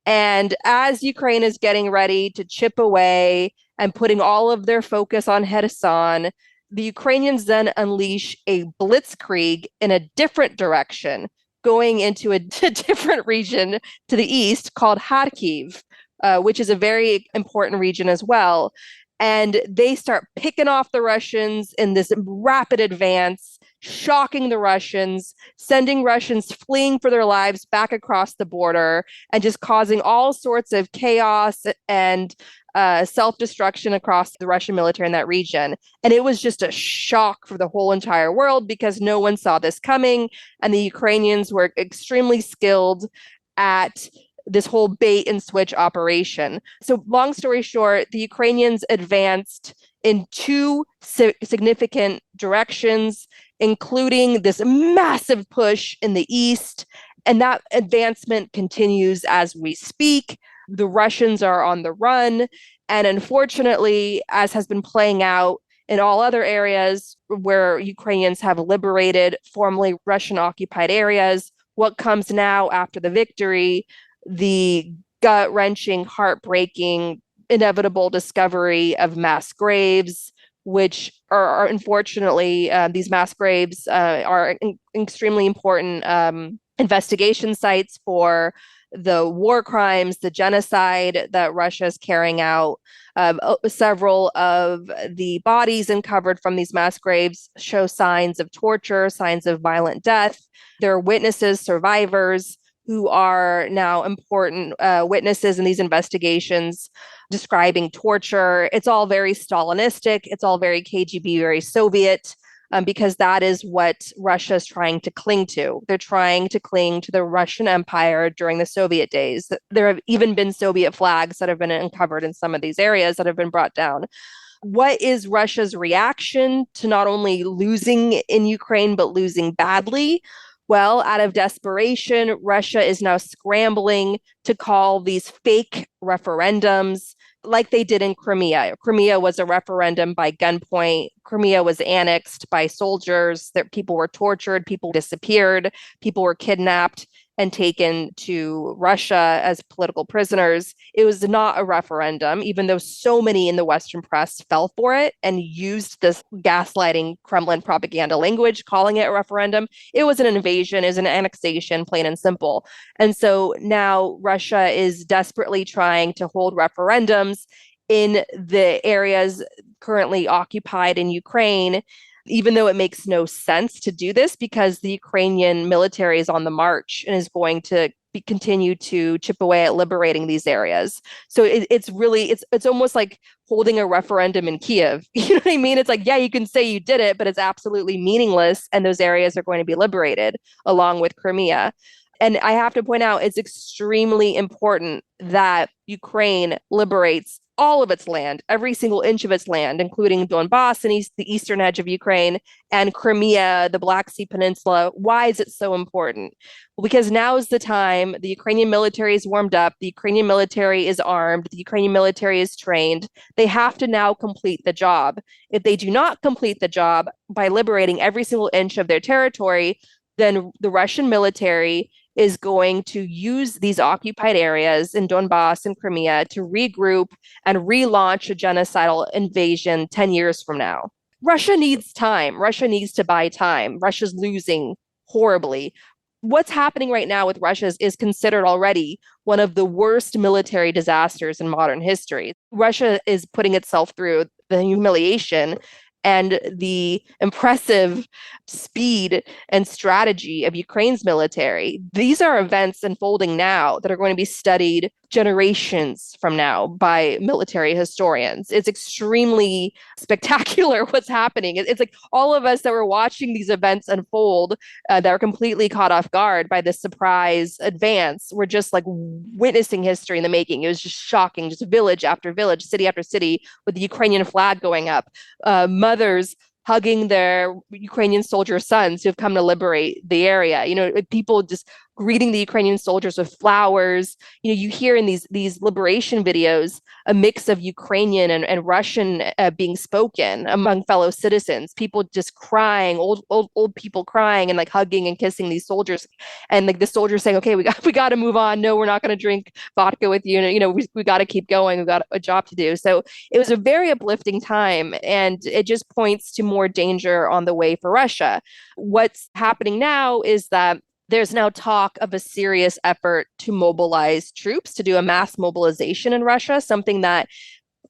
And as Ukraine is getting ready to chip away and putting all of their focus on Kherson, the Ukrainians then unleash a blitzkrieg in a different direction, going into a different region to the east called Kharkiv, which is a very important region as well. And they start picking off the Russians in this rapid advance, shocking the Russians, sending Russians fleeing for their lives back across the border, and just causing all sorts of chaos and self-destruction across the Russian military in that region. And it was just a shock for the whole entire world because no one saw this coming. And the Ukrainians were extremely skilled at this whole bait and switch operation. So long story short, the Ukrainians advanced in two significant directions, including this massive push in the east. And that advancement continues as we speak. The Russians are on the run. And unfortunately, as has been playing out in all other areas where Ukrainians have liberated formerly Russian-occupied areas, what comes now after the victory, the gut-wrenching, heartbreaking, inevitable discovery of mass graves, which are unfortunately, these mass graves are extremely important investigation sites for the war crimes, the genocide that Russia is carrying out. Several of the bodies uncovered from these mass graves show signs of torture, signs of violent death. There are witnesses, survivors, who are now important witnesses in these investigations describing torture. It's all very Stalinistic. It's all very KGB, very Soviet. because that is what Russia is trying to cling to. They're trying to cling to the Russian Empire during the Soviet days. There have even been Soviet flags that have been uncovered in some of these areas that have been brought down. What is Russia's reaction to not only losing in Ukraine, but losing badly? Well, out of desperation, Russia is now scrambling to call these fake referendums like they did in Crimea. Crimea was a referendum by gunpoint. Crimea was annexed by soldiers. That people were tortured, people disappeared, people were kidnapped and taken to Russia as political prisoners. It was not a referendum, even though so many in the Western press fell for it and used this gaslighting Kremlin propaganda language, calling it a referendum. It was an invasion, it was an annexation, plain and simple. And so now Russia is desperately trying to hold referendums in the areas currently occupied in Ukraine, even though it makes no sense to do this because the Ukrainian military is on the march and is going to continue to chip away at liberating these areas. So it's really, it's almost like holding a referendum in Kiev. You know what I mean? It's like, yeah, you can say you did it, but it's absolutely meaningless. And those areas are going to be liberated along with Crimea. And I have to point out, it's extremely important that Ukraine liberates all of its land, every single inch of its land, including Donbass and the eastern edge of Ukraine and Crimea, the Black Sea Peninsula. Why is it so important? Well, because now is the time. The Ukrainian military is warmed up. The Ukrainian military is armed. The Ukrainian military is trained. They have to now complete the job. If they do not complete the job by liberating every single inch of their territory, then the Russian military is going to use these occupied areas in Donbass and Crimea to regroup and relaunch a genocidal invasion 10 years from now. Russia needs time. Russia needs to buy time. Russia's losing horribly. What's happening right now with Russia is considered already one of the worst military disasters in modern history. Russia is putting itself through the humiliation and the impressive speed and strategy of Ukraine's military. These are events unfolding now that are going to be studied generations from now by military historians. It's extremely spectacular what's happening. It's like all of us that were watching these events unfold that are completely caught off guard by this surprise advance. We're just like witnessing history in the making. It was just shocking, just village after village, city after city with the Ukrainian flag going up. Mothers hugging their Ukrainian soldier sons who have come to liberate the area. You know, people just greeting the Ukrainian soldiers with flowers. You know, you hear in these liberation videos a mix of Ukrainian and Russian being spoken among fellow citizens. People just crying, old people crying and like hugging and kissing these soldiers, and like the soldiers saying, "Okay, we got to move on. No, we're not going to drink vodka with you. You know, we got to keep going. We've got a job to do." So it was a very uplifting time, and it just points to more danger on the way for Russia. What's happening now is that there's now talk of a serious effort to mobilize troops, to do a mass mobilization in Russia, something that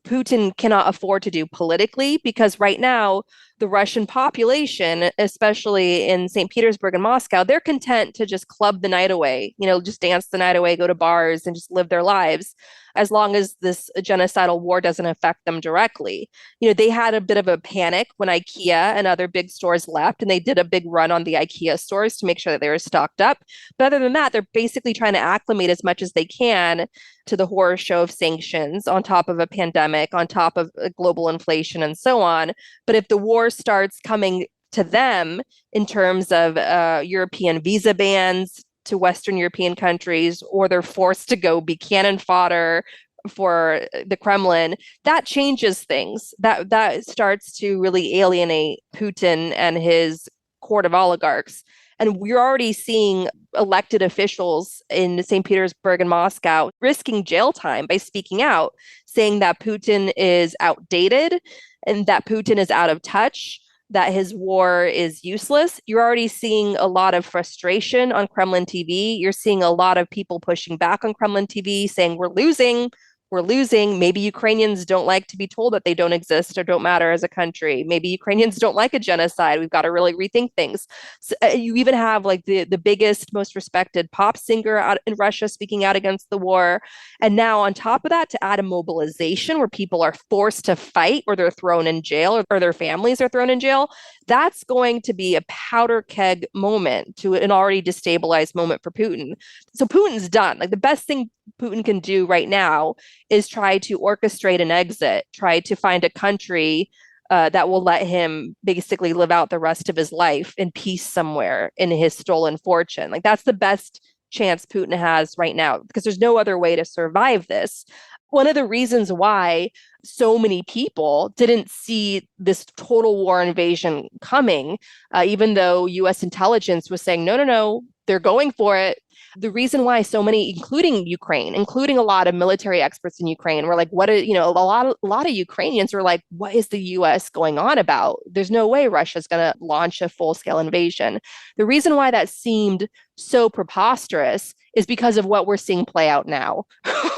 Putin cannot afford to do politically, because right now the Russian population, especially in St. Petersburg and Moscow, they're content to just club the night away, you know, just dance the night away, go to bars and just live their lives, as long as this genocidal war doesn't affect them directly. You know, they had a bit of a panic when IKEA and other big stores left, and they did a big run on the IKEA stores to make sure that they were stocked up. But other than that, they're basically trying to acclimate as much as they can to the horror show of sanctions on top of a pandemic, on top of global inflation and so on. But if the war starts coming to them in terms of European visa bans to Western European countries, or they're forced to go be cannon fodder for the Kremlin, that changes things. That starts to really alienate Putin and his court of oligarchs. And we're already seeing elected officials in St. Petersburg and Moscow risking jail time by speaking out, saying that Putin is outdated and that Putin is out of touch, that his war is useless. You're already seeing a lot of frustration on Kremlin TV. You're seeing a lot of people pushing back on Kremlin TV, saying we're we're losing. Maybe Ukrainians don't like to be told that they don't exist or don't matter as a country. Maybe Ukrainians don't like a genocide. We've got to really rethink things. So, you even have like the biggest, most respected pop singer out in Russia speaking out against the war. And now on top of that, to add a mobilization where people are forced to fight or they're thrown in jail or their families are thrown in jail, that's going to be a powder keg moment to an already destabilized moment for Putin. So Putin's done. Like the best thing Putin can do right now is try to orchestrate an exit, try to find a country that will let him basically live out the rest of his life in peace somewhere in his stolen fortune. Like that's the best chance Putin has right now because there's no other way to survive this. One of the reasons why so many people didn't see this total war invasion coming, even though US intelligence was saying, no, no, no, they're going for it. The reason why so many, including Ukraine, including a lot of military experts in Ukraine, were like, what are, a lot of Ukrainians were like, what is the US going on about? There's no way Russia's going to launch a full-scale invasion. The reason why that seemed so preposterous is because of what we're seeing play out now,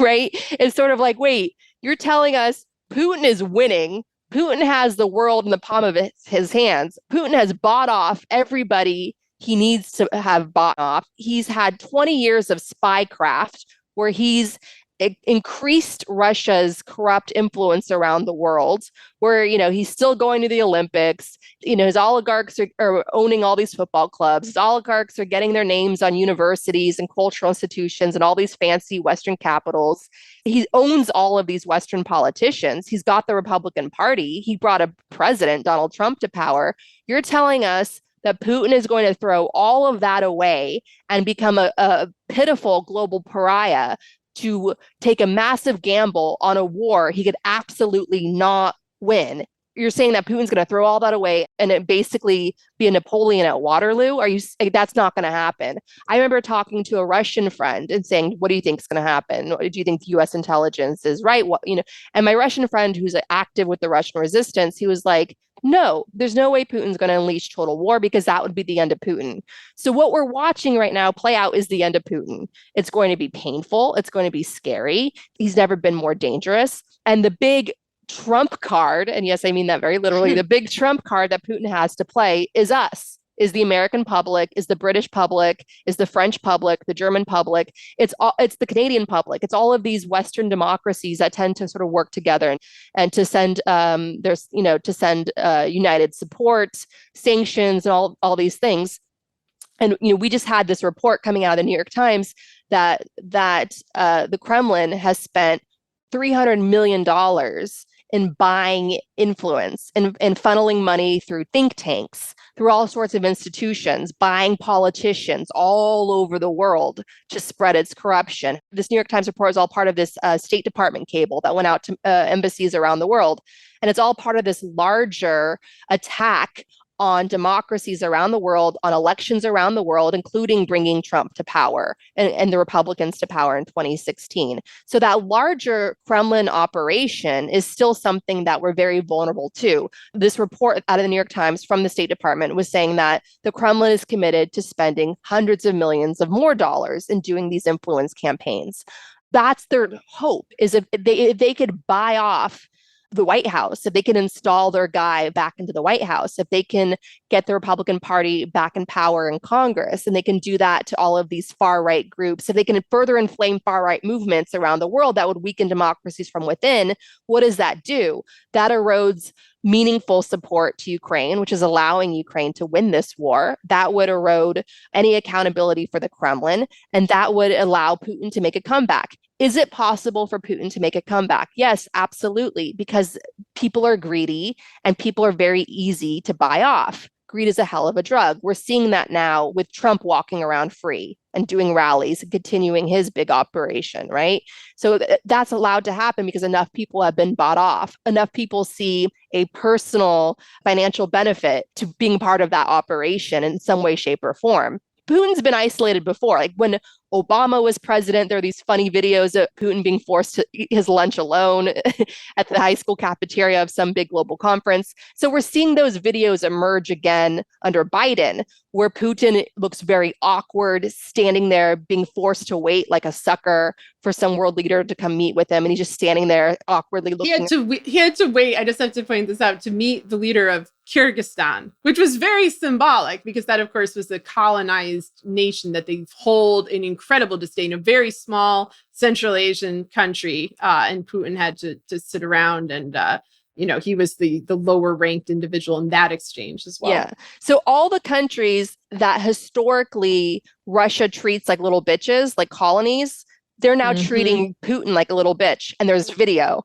right? It's sort of like, wait, you're telling us Putin is winning. Putin has the world in the palm of his hands. Putin has bought off everybody he needs to have bought off. He's had 20 years of spycraft where he's increased Russia's corrupt influence around the world, where, he's still going to the Olympics. His oligarchs are owning all these football clubs. His oligarchs are getting their names on universities and cultural institutions and all these fancy Western capitals. He owns all of these Western politicians. He's got the Republican Party. He brought a president, Donald Trump, to power. You're telling us that Putin is going to throw all of that away and become a pitiful global pariah to take a massive gamble on a war he could absolutely not win. You're saying that Putin's going to throw all that away and it basically be a Napoleon at Waterloo? That's not going to happen. I remember talking to a Russian friend and saying, what do you think is going to happen? Do you think US intelligence is right? And my Russian friend who's active with the Russian resistance, he was like, no, there's no way Putin's going to unleash total war because that would be the end of Putin. So what we're watching right now play out is the end of Putin. It's going to be painful. It's going to be scary. He's never been more dangerous. And the big trump card, and yes, I mean that very literally, the big trump card that Putin has to play is us, is the American public, is the British public, is the French public, the German public. It's the Canadian public. It's all of these Western democracies that tend to sort of work together and to send united support, sanctions, and all these things. And we just had this report coming out of the New York Times that the Kremlin has spent $300 million in buying influence and funneling money through think tanks, through all sorts of institutions, buying politicians all over the world to spread its corruption. This New York Times report is all part of this State Department cable that went out to embassies around the world. And it's all part of this larger attack on democracies around the world, on elections around the world, including bringing Trump to power and the Republicans to power in 2016. So that larger Kremlin operation is still something that we're very vulnerable to. This report out of the New York Times from the State Department was saying that the Kremlin is committed to spending hundreds of millions of more dollars in doing these influence campaigns. That's their hope, is if they could buy off the White House, if they can install their guy back into the White House, if they can get the Republican Party back in power in Congress, and they can do that to all of these far-right groups, if they can further inflame far-right movements around the world that would weaken democracies from within, what does that do? That erodes meaningful support to Ukraine, which is allowing Ukraine to win this war. That would erode any accountability for the Kremlin, and that would allow Putin to make a comeback. Is it possible for Putin to make a comeback? Yes, absolutely, because people are greedy and people are very easy to buy off. Greed is a hell of a drug. We're seeing that now with Trump walking around free and doing rallies and continuing his big operation, right? So that's allowed to happen because enough people have been bought off. Enough people see a personal financial benefit to being part of that operation in some way, shape, or form. Putin's been isolated before. Like when Obama was president. There are these funny videos of Putin being forced to eat his lunch alone at the high school cafeteria of some big global conference. So we're seeing those videos emerge again under Biden, where Putin looks very awkward, standing there, being forced to wait like a sucker for some world leader to come meet with him. And he's just standing there awkwardly looking. He had to wait, I just have to point this out, to meet the leader of Kyrgyzstan, which was very symbolic because that, of course, was a colonized nation that they hold in incredible disdain, a very small Central Asian country. And Putin had to sit around and, he was the lower ranked individual in that exchange as well. Yeah. So all the countries that historically Russia treats like little bitches, like colonies, they're now treating Putin like a little bitch. And there's video.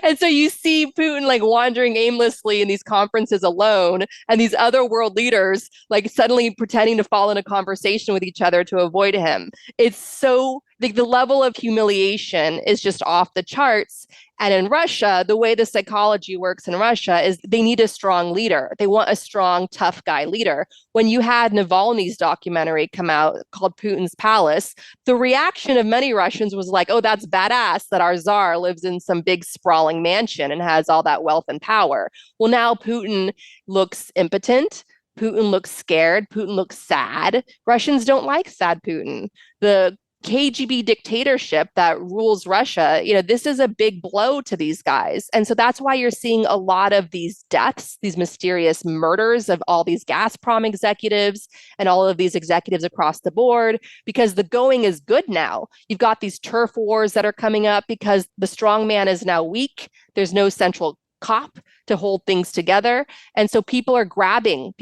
And so you see Putin like wandering aimlessly in these conferences alone, and these other world leaders like suddenly pretending to fall in a conversation with each other to avoid him. It's so the level of humiliation is just off the charts. And in Russia, the way the psychology works in Russia is they need a strong leader. They want a strong, tough guy leader. When you had Navalny's documentary come out called Putin's Palace, the reaction of many Russians was like, oh, that's badass that our czar lives in some big sprawling mansion and has all that wealth and power. Well, now Putin looks impotent. Putin looks scared. Putin looks sad. Russians don't like sad Putin. The KGB dictatorship that rules Russia, this is a big blow to these guys. And so that's why you're seeing a lot of these deaths, these mysterious murders of all these Gazprom executives and all of these executives across the board, because the going is good now. You've got these turf wars that are coming up because the strong man is now weak. There's no central cop to hold things together. And so people are going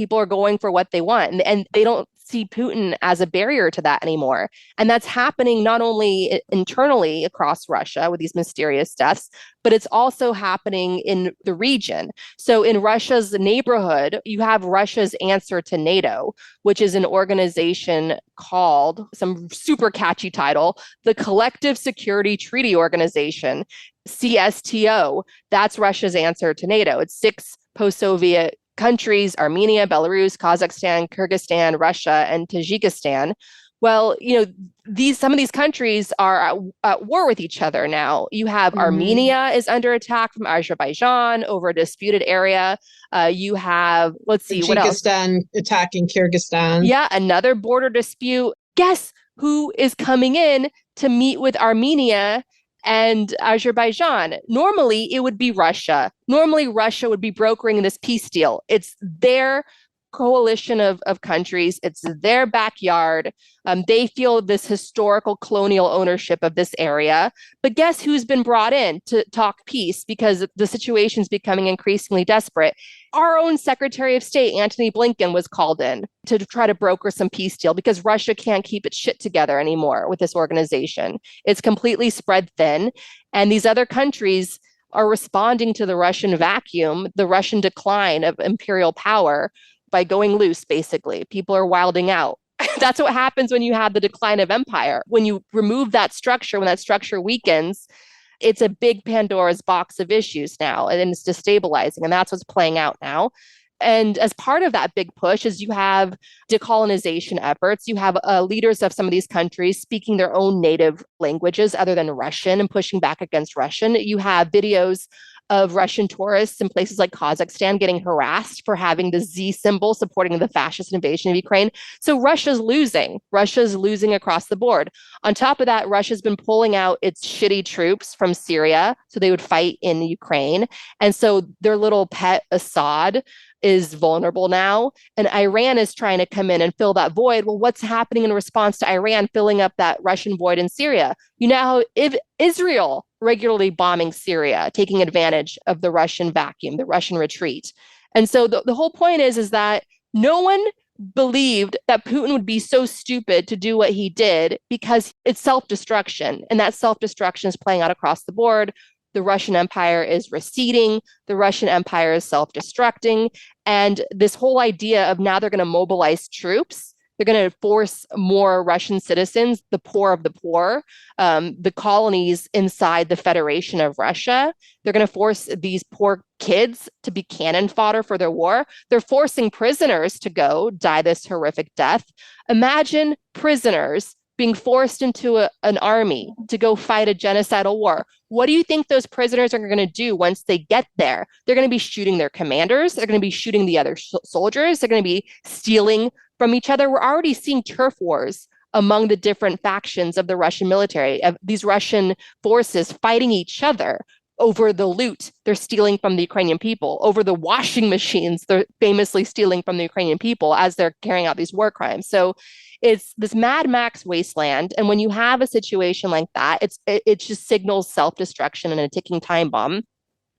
for what they want. And they don't see Putin as a barrier to that anymore. And that's happening not only internally across Russia with these mysterious deaths, but it's also happening in the region. So in Russia's neighborhood, you have Russia's answer to NATO, which is an organization called, some super catchy title, the Collective Security Treaty Organization, CSTO. That's Russia's answer to NATO. It's 6 post-Soviet countries: Armenia, Belarus, Kazakhstan, Kyrgyzstan, Russia, and Tajikistan. Well, some of these countries are at war with each other now. You have Armenia is under attack from Azerbaijan over a disputed area. You have, let's see, what else? Tajikistan attacking Kyrgyzstan. Yeah, another border dispute. Guess who is coming in to meet with Armenia and Azerbaijan? Normally, it would be Russia. Normally, Russia would be brokering this peace deal. It's their coalition of countries. It's their backyard. They feel this historical colonial ownership of this area. But guess who's been brought in to talk peace because the situation is becoming increasingly desperate? Our own Secretary of State, Antony Blinken, was called in to try to broker some peace deal because Russia can't keep its shit together anymore with this organization. It's completely spread thin. And these other countries are responding to the Russian vacuum, the Russian decline of imperial power, by going loose, basically. People are wilding out. That's what happens when you have the decline of empire. When you remove that structure, when that structure weakens, it's a big Pandora's box of issues now, and it's destabilizing. And that's what's playing out now. And as part of that big push is you have decolonization efforts. You have leaders of some of these countries speaking their own native languages other than Russian and pushing back against Russian. You have videos of Russian tourists in places like Kazakhstan getting harassed for having the Z symbol supporting the fascist invasion of Ukraine. So Russia's losing. Russia's losing across the board. On top of that, Russia's been pulling out its shitty troops from Syria so they would fight in Ukraine. And so their little pet Assad is vulnerable now. And Iran is trying to come in and fill that void. Well, what's happening in response to Iran filling up that Russian void in Syria? You know how Israel regularly bombing Syria, taking advantage of the Russian vacuum, the Russian retreat. And so the whole point is that no one believed that Putin would be so stupid to do what he did because it's self-destruction. And that self-destruction is playing out across the board. The Russian Empire is receding. The Russian Empire is self-destructing. And this whole idea of now they're going to mobilize troops, they're going to force more Russian citizens, the poor of the poor, the colonies inside the Federation of Russia. They're going to force these poor kids to be cannon fodder for their war. They're forcing prisoners to go die this horrific death. Imagine prisoners being forced into an army to go fight a genocidal war. What do you think those prisoners are going to do once they get there? They're going to be shooting their commanders. They're going to be shooting the other soldiers. They're going to be stealing from each other. We're already seeing turf wars among the different factions of the Russian military, of these Russian forces fighting each other over the loot they're stealing from the Ukrainian people, over the washing machines they're famously stealing from the Ukrainian people as they're carrying out these war crimes. So it's this Mad Max wasteland. And when you have a situation like that, it just signals self-destruction and a ticking time bomb.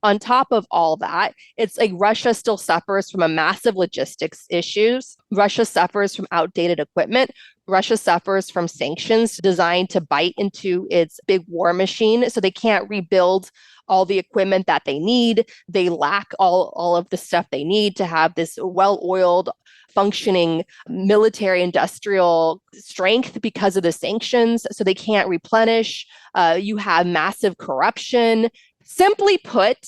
On top of all that, it's like Russia still suffers from a massive logistics issues. Russia suffers from outdated equipment. Russia suffers from sanctions designed to bite into its big war machine. So they can't rebuild all the equipment that they need. They lack all of the stuff they need to have this well-oiled, functioning military industrial strength because of the sanctions. So they can't replenish. You have massive corruption. Simply put,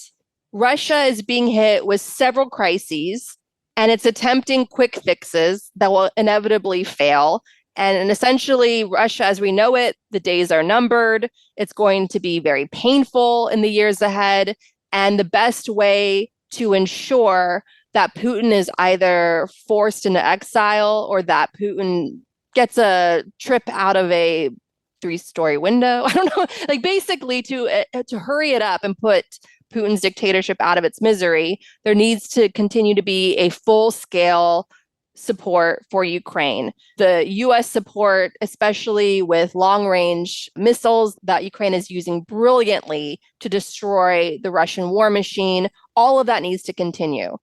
Russia is being hit with several crises, and it's attempting quick fixes that will inevitably fail. And essentially, Russia, as we know it, the days are numbered. It's going to be very painful in the years ahead. And the best way to ensure that Putin is either forced into exile or that Putin gets a trip out of a 3-story window. I don't know, like basically to hurry it up and put Putin's dictatorship out of its misery, there needs to continue to be a full-scale support for Ukraine. The US support, especially with long-range missiles that Ukraine is using brilliantly to destroy the Russian war machine, all of that needs to continue.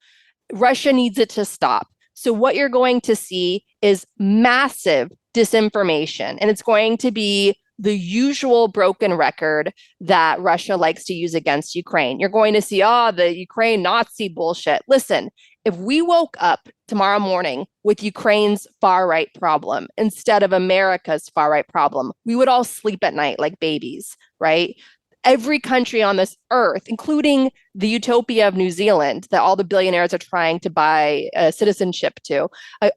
Russia needs it to stop. So what you're going to see is massive disinformation, and it's going to be the usual broken record that Russia likes to use against Ukraine. You're going to see, the Ukraine Nazi bullshit. Listen, if we woke up tomorrow morning with Ukraine's far-right problem instead of America's far-right problem, we would all sleep at night like babies, right? Every country on this earth, including the utopia of New Zealand that all the billionaires are trying to buy citizenship to,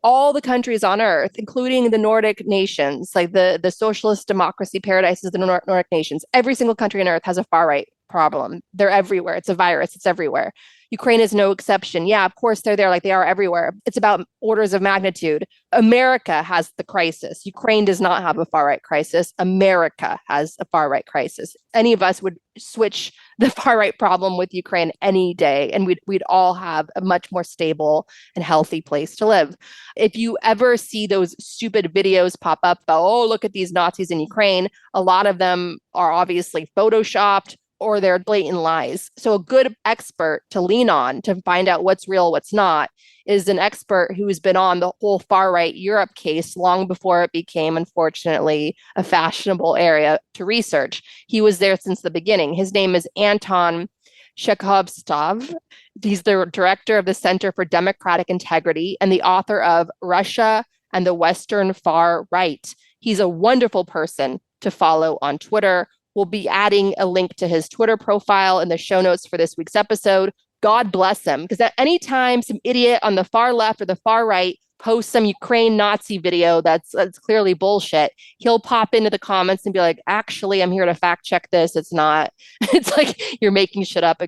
all the countries on earth, including the Nordic nations, like the socialist democracy paradises of the Nordic nations, every single country on earth has a far-right problem. They're everywhere. It's a virus. It's everywhere. Ukraine is no exception. Yeah, of course they're there like they are everywhere. It's about orders of magnitude. America has the crisis. Ukraine does not have a far-right crisis. America has a far-right crisis. Any of us would switch the far-right problem with Ukraine any day, and we'd all have a much more stable and healthy place to live. If you ever see those stupid videos pop up about, look at these Nazis in Ukraine, a lot of them are obviously photoshopped, or they're blatant lies. So a good expert to lean on to find out what's real, what's not, is an expert who's been on the whole far-right Europe case long before it became, unfortunately, a fashionable area to research. He was there since the beginning. His name is Anton Chekhovstov. He's the director of the Center for Democratic Integrity and the author of Russia and the Western Far Right. He's a wonderful person to follow on Twitter. We'll be adding a link to his Twitter profile in the show notes for this week's episode. God bless him, because at any time some idiot on the far left or the far right posts some Ukraine Nazi video that's clearly bullshit, he'll pop into the comments and be like, actually, I'm here to fact check this. It's not. It's like you're making shit up.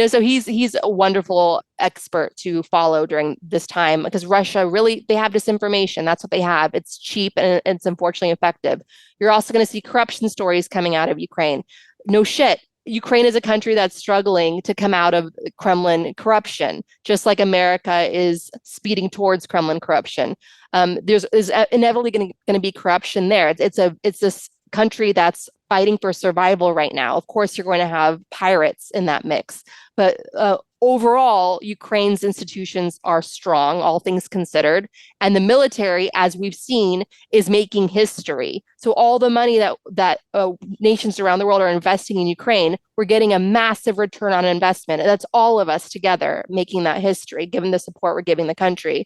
So he's a wonderful expert to follow during this time, because Russia really, they have disinformation. That's what they have. It's cheap and it's unfortunately effective. You're also going to see corruption stories coming out of Ukraine. No shit. Ukraine is a country that's struggling to come out of Kremlin corruption, just like America is speeding towards Kremlin corruption. There's inevitably going to be corruption there. It's this country that's fighting for survival right now. Of course, you're going to have pirates in that mix, but overall, Ukraine's institutions are strong, all things considered, and the military, as we've seen, is making history. So all the money that nations around the world are investing in Ukraine, we're getting a massive return on investment. And that's all of us together making that history, given the support we're giving the country.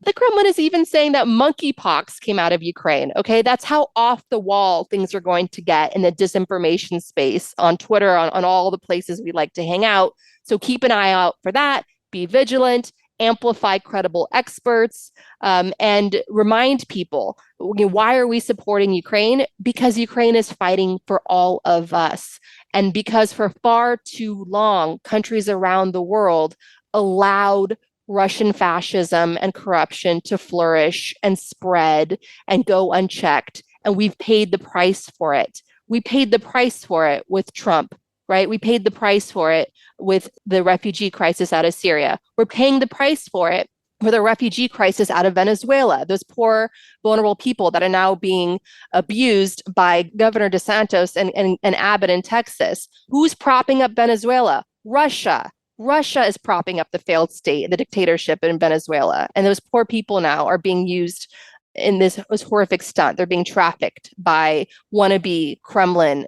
The Kremlin is even saying that monkeypox came out of Ukraine. Okay, that's how off the wall things are going to get in the disinformation space on Twitter, on all the places we like to hang out. So keep an eye out for that. Be vigilant. amplify credible experts, and remind people, why are we supporting Ukraine? Because Ukraine is fighting for all of us. And because for far too long, countries around the world allowed Russian fascism and corruption to flourish and spread and go unchecked. And we've paid the price for it. We paid the price for it with Trump, right? We paid the price for it with the refugee crisis out of Syria. We're paying the price for it for the refugee crisis out of Venezuela, those poor, vulnerable people that are now being abused by Governor DeSantis and Abbott in Texas. Who's propping up Venezuela? Russia. Russia is propping up the failed state, the dictatorship in Venezuela. And those poor people now are being used in this horrific stunt. They're being trafficked by wannabe Kremlin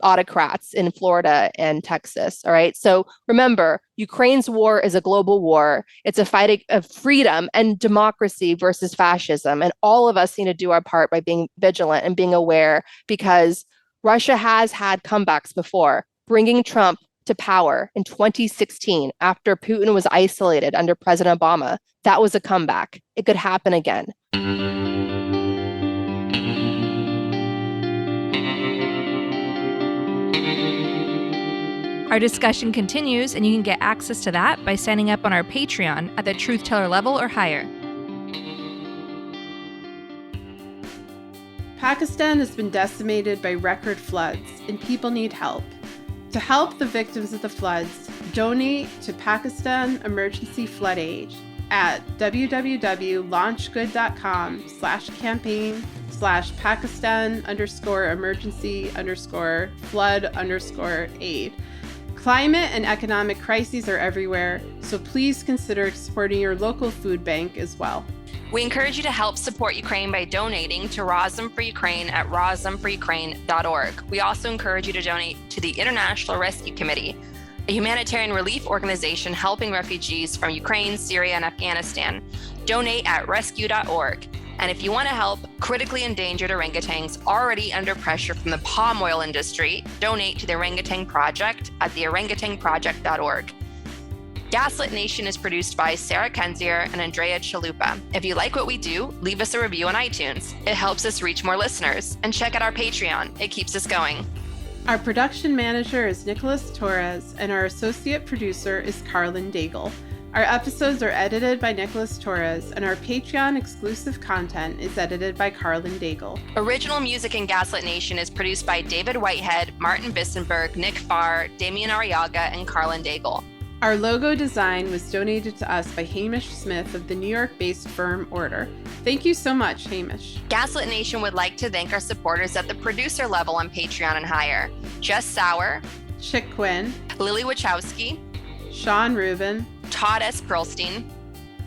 autocrats in Florida and Texas. All right. So remember, Ukraine's war is a global war. It's a fight of freedom and democracy versus fascism. And all of us need to do our part by being vigilant and being aware, because Russia has had comebacks before. Bringing Trump to power in 2016 after Putin was isolated under President Obama, that was a comeback. It could happen again. Our discussion continues, and you can get access to that by signing up on our Patreon at the Truth Teller level or higher. Pakistan has been decimated by record floods, and people need help. To help the victims of the floods, donate to Pakistan Emergency Flood Aid at www.launchgood.com/campaign/Pakistan_emergency_flood_aid. Climate and economic crises are everywhere, so please consider supporting your local food bank as well. We encourage you to help support Ukraine by donating to Razom for Ukraine at razomforukraine.org. We also encourage you to donate to the International Rescue Committee, a humanitarian relief organization helping refugees from Ukraine, Syria, and Afghanistan. Donate at rescue.org. And if you want to help critically endangered orangutans already under pressure from the palm oil industry, donate to the Orangutan Project at theorangutanproject.org. Gaslit Nation is produced by Sarah Kenzier and Andrea Chalupa. If you like what we do, leave us a review on iTunes. It helps us reach more listeners. And check out our Patreon. It keeps us going. Our production manager is Nicholas Torres, and our associate producer is Carlin Daigle. Our episodes are edited by Nicholas Torres, and our Patreon exclusive content is edited by Carlin Daigle. Original music in Gaslit Nation is produced by David Whitehead, Martin Bissenberg, Nick Farr, Damian Arriaga, and Carlin Daigle. Our logo design was donated to us by Hamish Smith of the New York-based firm Order. Thank you so much, Hamish. Gaslit Nation would like to thank our supporters at the producer level on Patreon and higher: Jess Sauer, Chick Quinn, Lily Wachowski, Sean Rubin, Todd S. Pearlstein,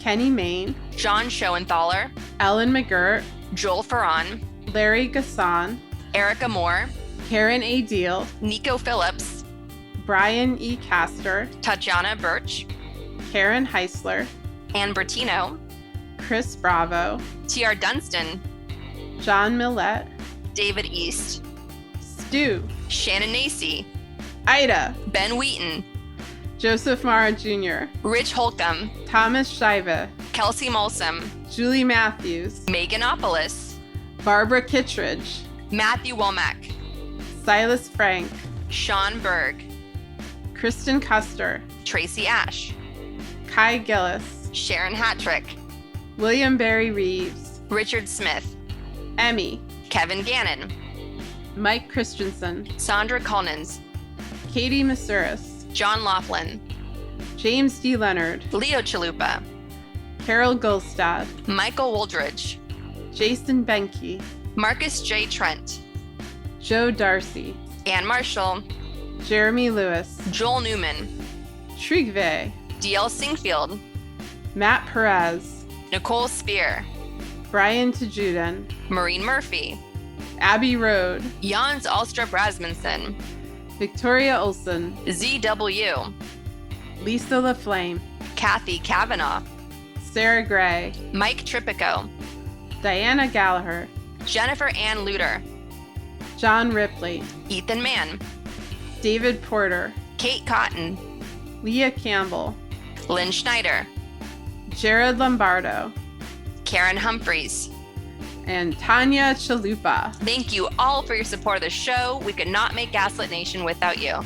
Kenny Main, John Schoenthaler, Ellen McGirt, Joel Ferran, Larry Gasson, Erica Moore, Karen A. Deal, Nico Phillips, Brian E. Castor, Tatjana Birch, Karen Heisler, Ann Bertino, Chris Bravo, T.R. Dunstan, John Millette, David East, Stu, Shannon Nacy, Ida, Ben Wheaton, Joseph Mara Jr., Rich Holcomb, Thomas Shiva, Kelsey Molsom, Julie Matthews, Megan Opolis, Barbara Kittredge, Matthew Womack, Silas Frank, Sean Berg, Kristen Custer, Tracy Ash, Kai Gillis, Sharon Hattrick, William Barry Reeves, Richard Smith, Emmy, Kevin Gannon, Mike Christensen, Sandra Collins, Katie Masuris, John Laughlin, James D. Leonard, Leo Chalupa, Carol Gulstad, Michael Woldridge, Jason Benke, Marcus J. Trent, Joe Darcy, Ann Marshall, Jeremy Lewis, Joel Newman, Trigve, D.L. Singfield, Matt Perez, Nicole Spear, Brian Tajuden, Maureen Murphy, Abby Road, Jans Alstrup Rasmussen, Victoria Olson, Z.W., Lisa LaFlame, Kathy Kavanaugh, Sarah Gray, Mike Tripico, Diana Gallagher, Jennifer Ann Luter, John Ripley, Ethan Mann, David Porter, Kate Cotton, Leah Campbell, Lynn Schneider, Jared Lombardo, Karen Humphreys, and Tanya Chalupa. Thank you all for your support of the show. We could not make Gaslit Nation without you.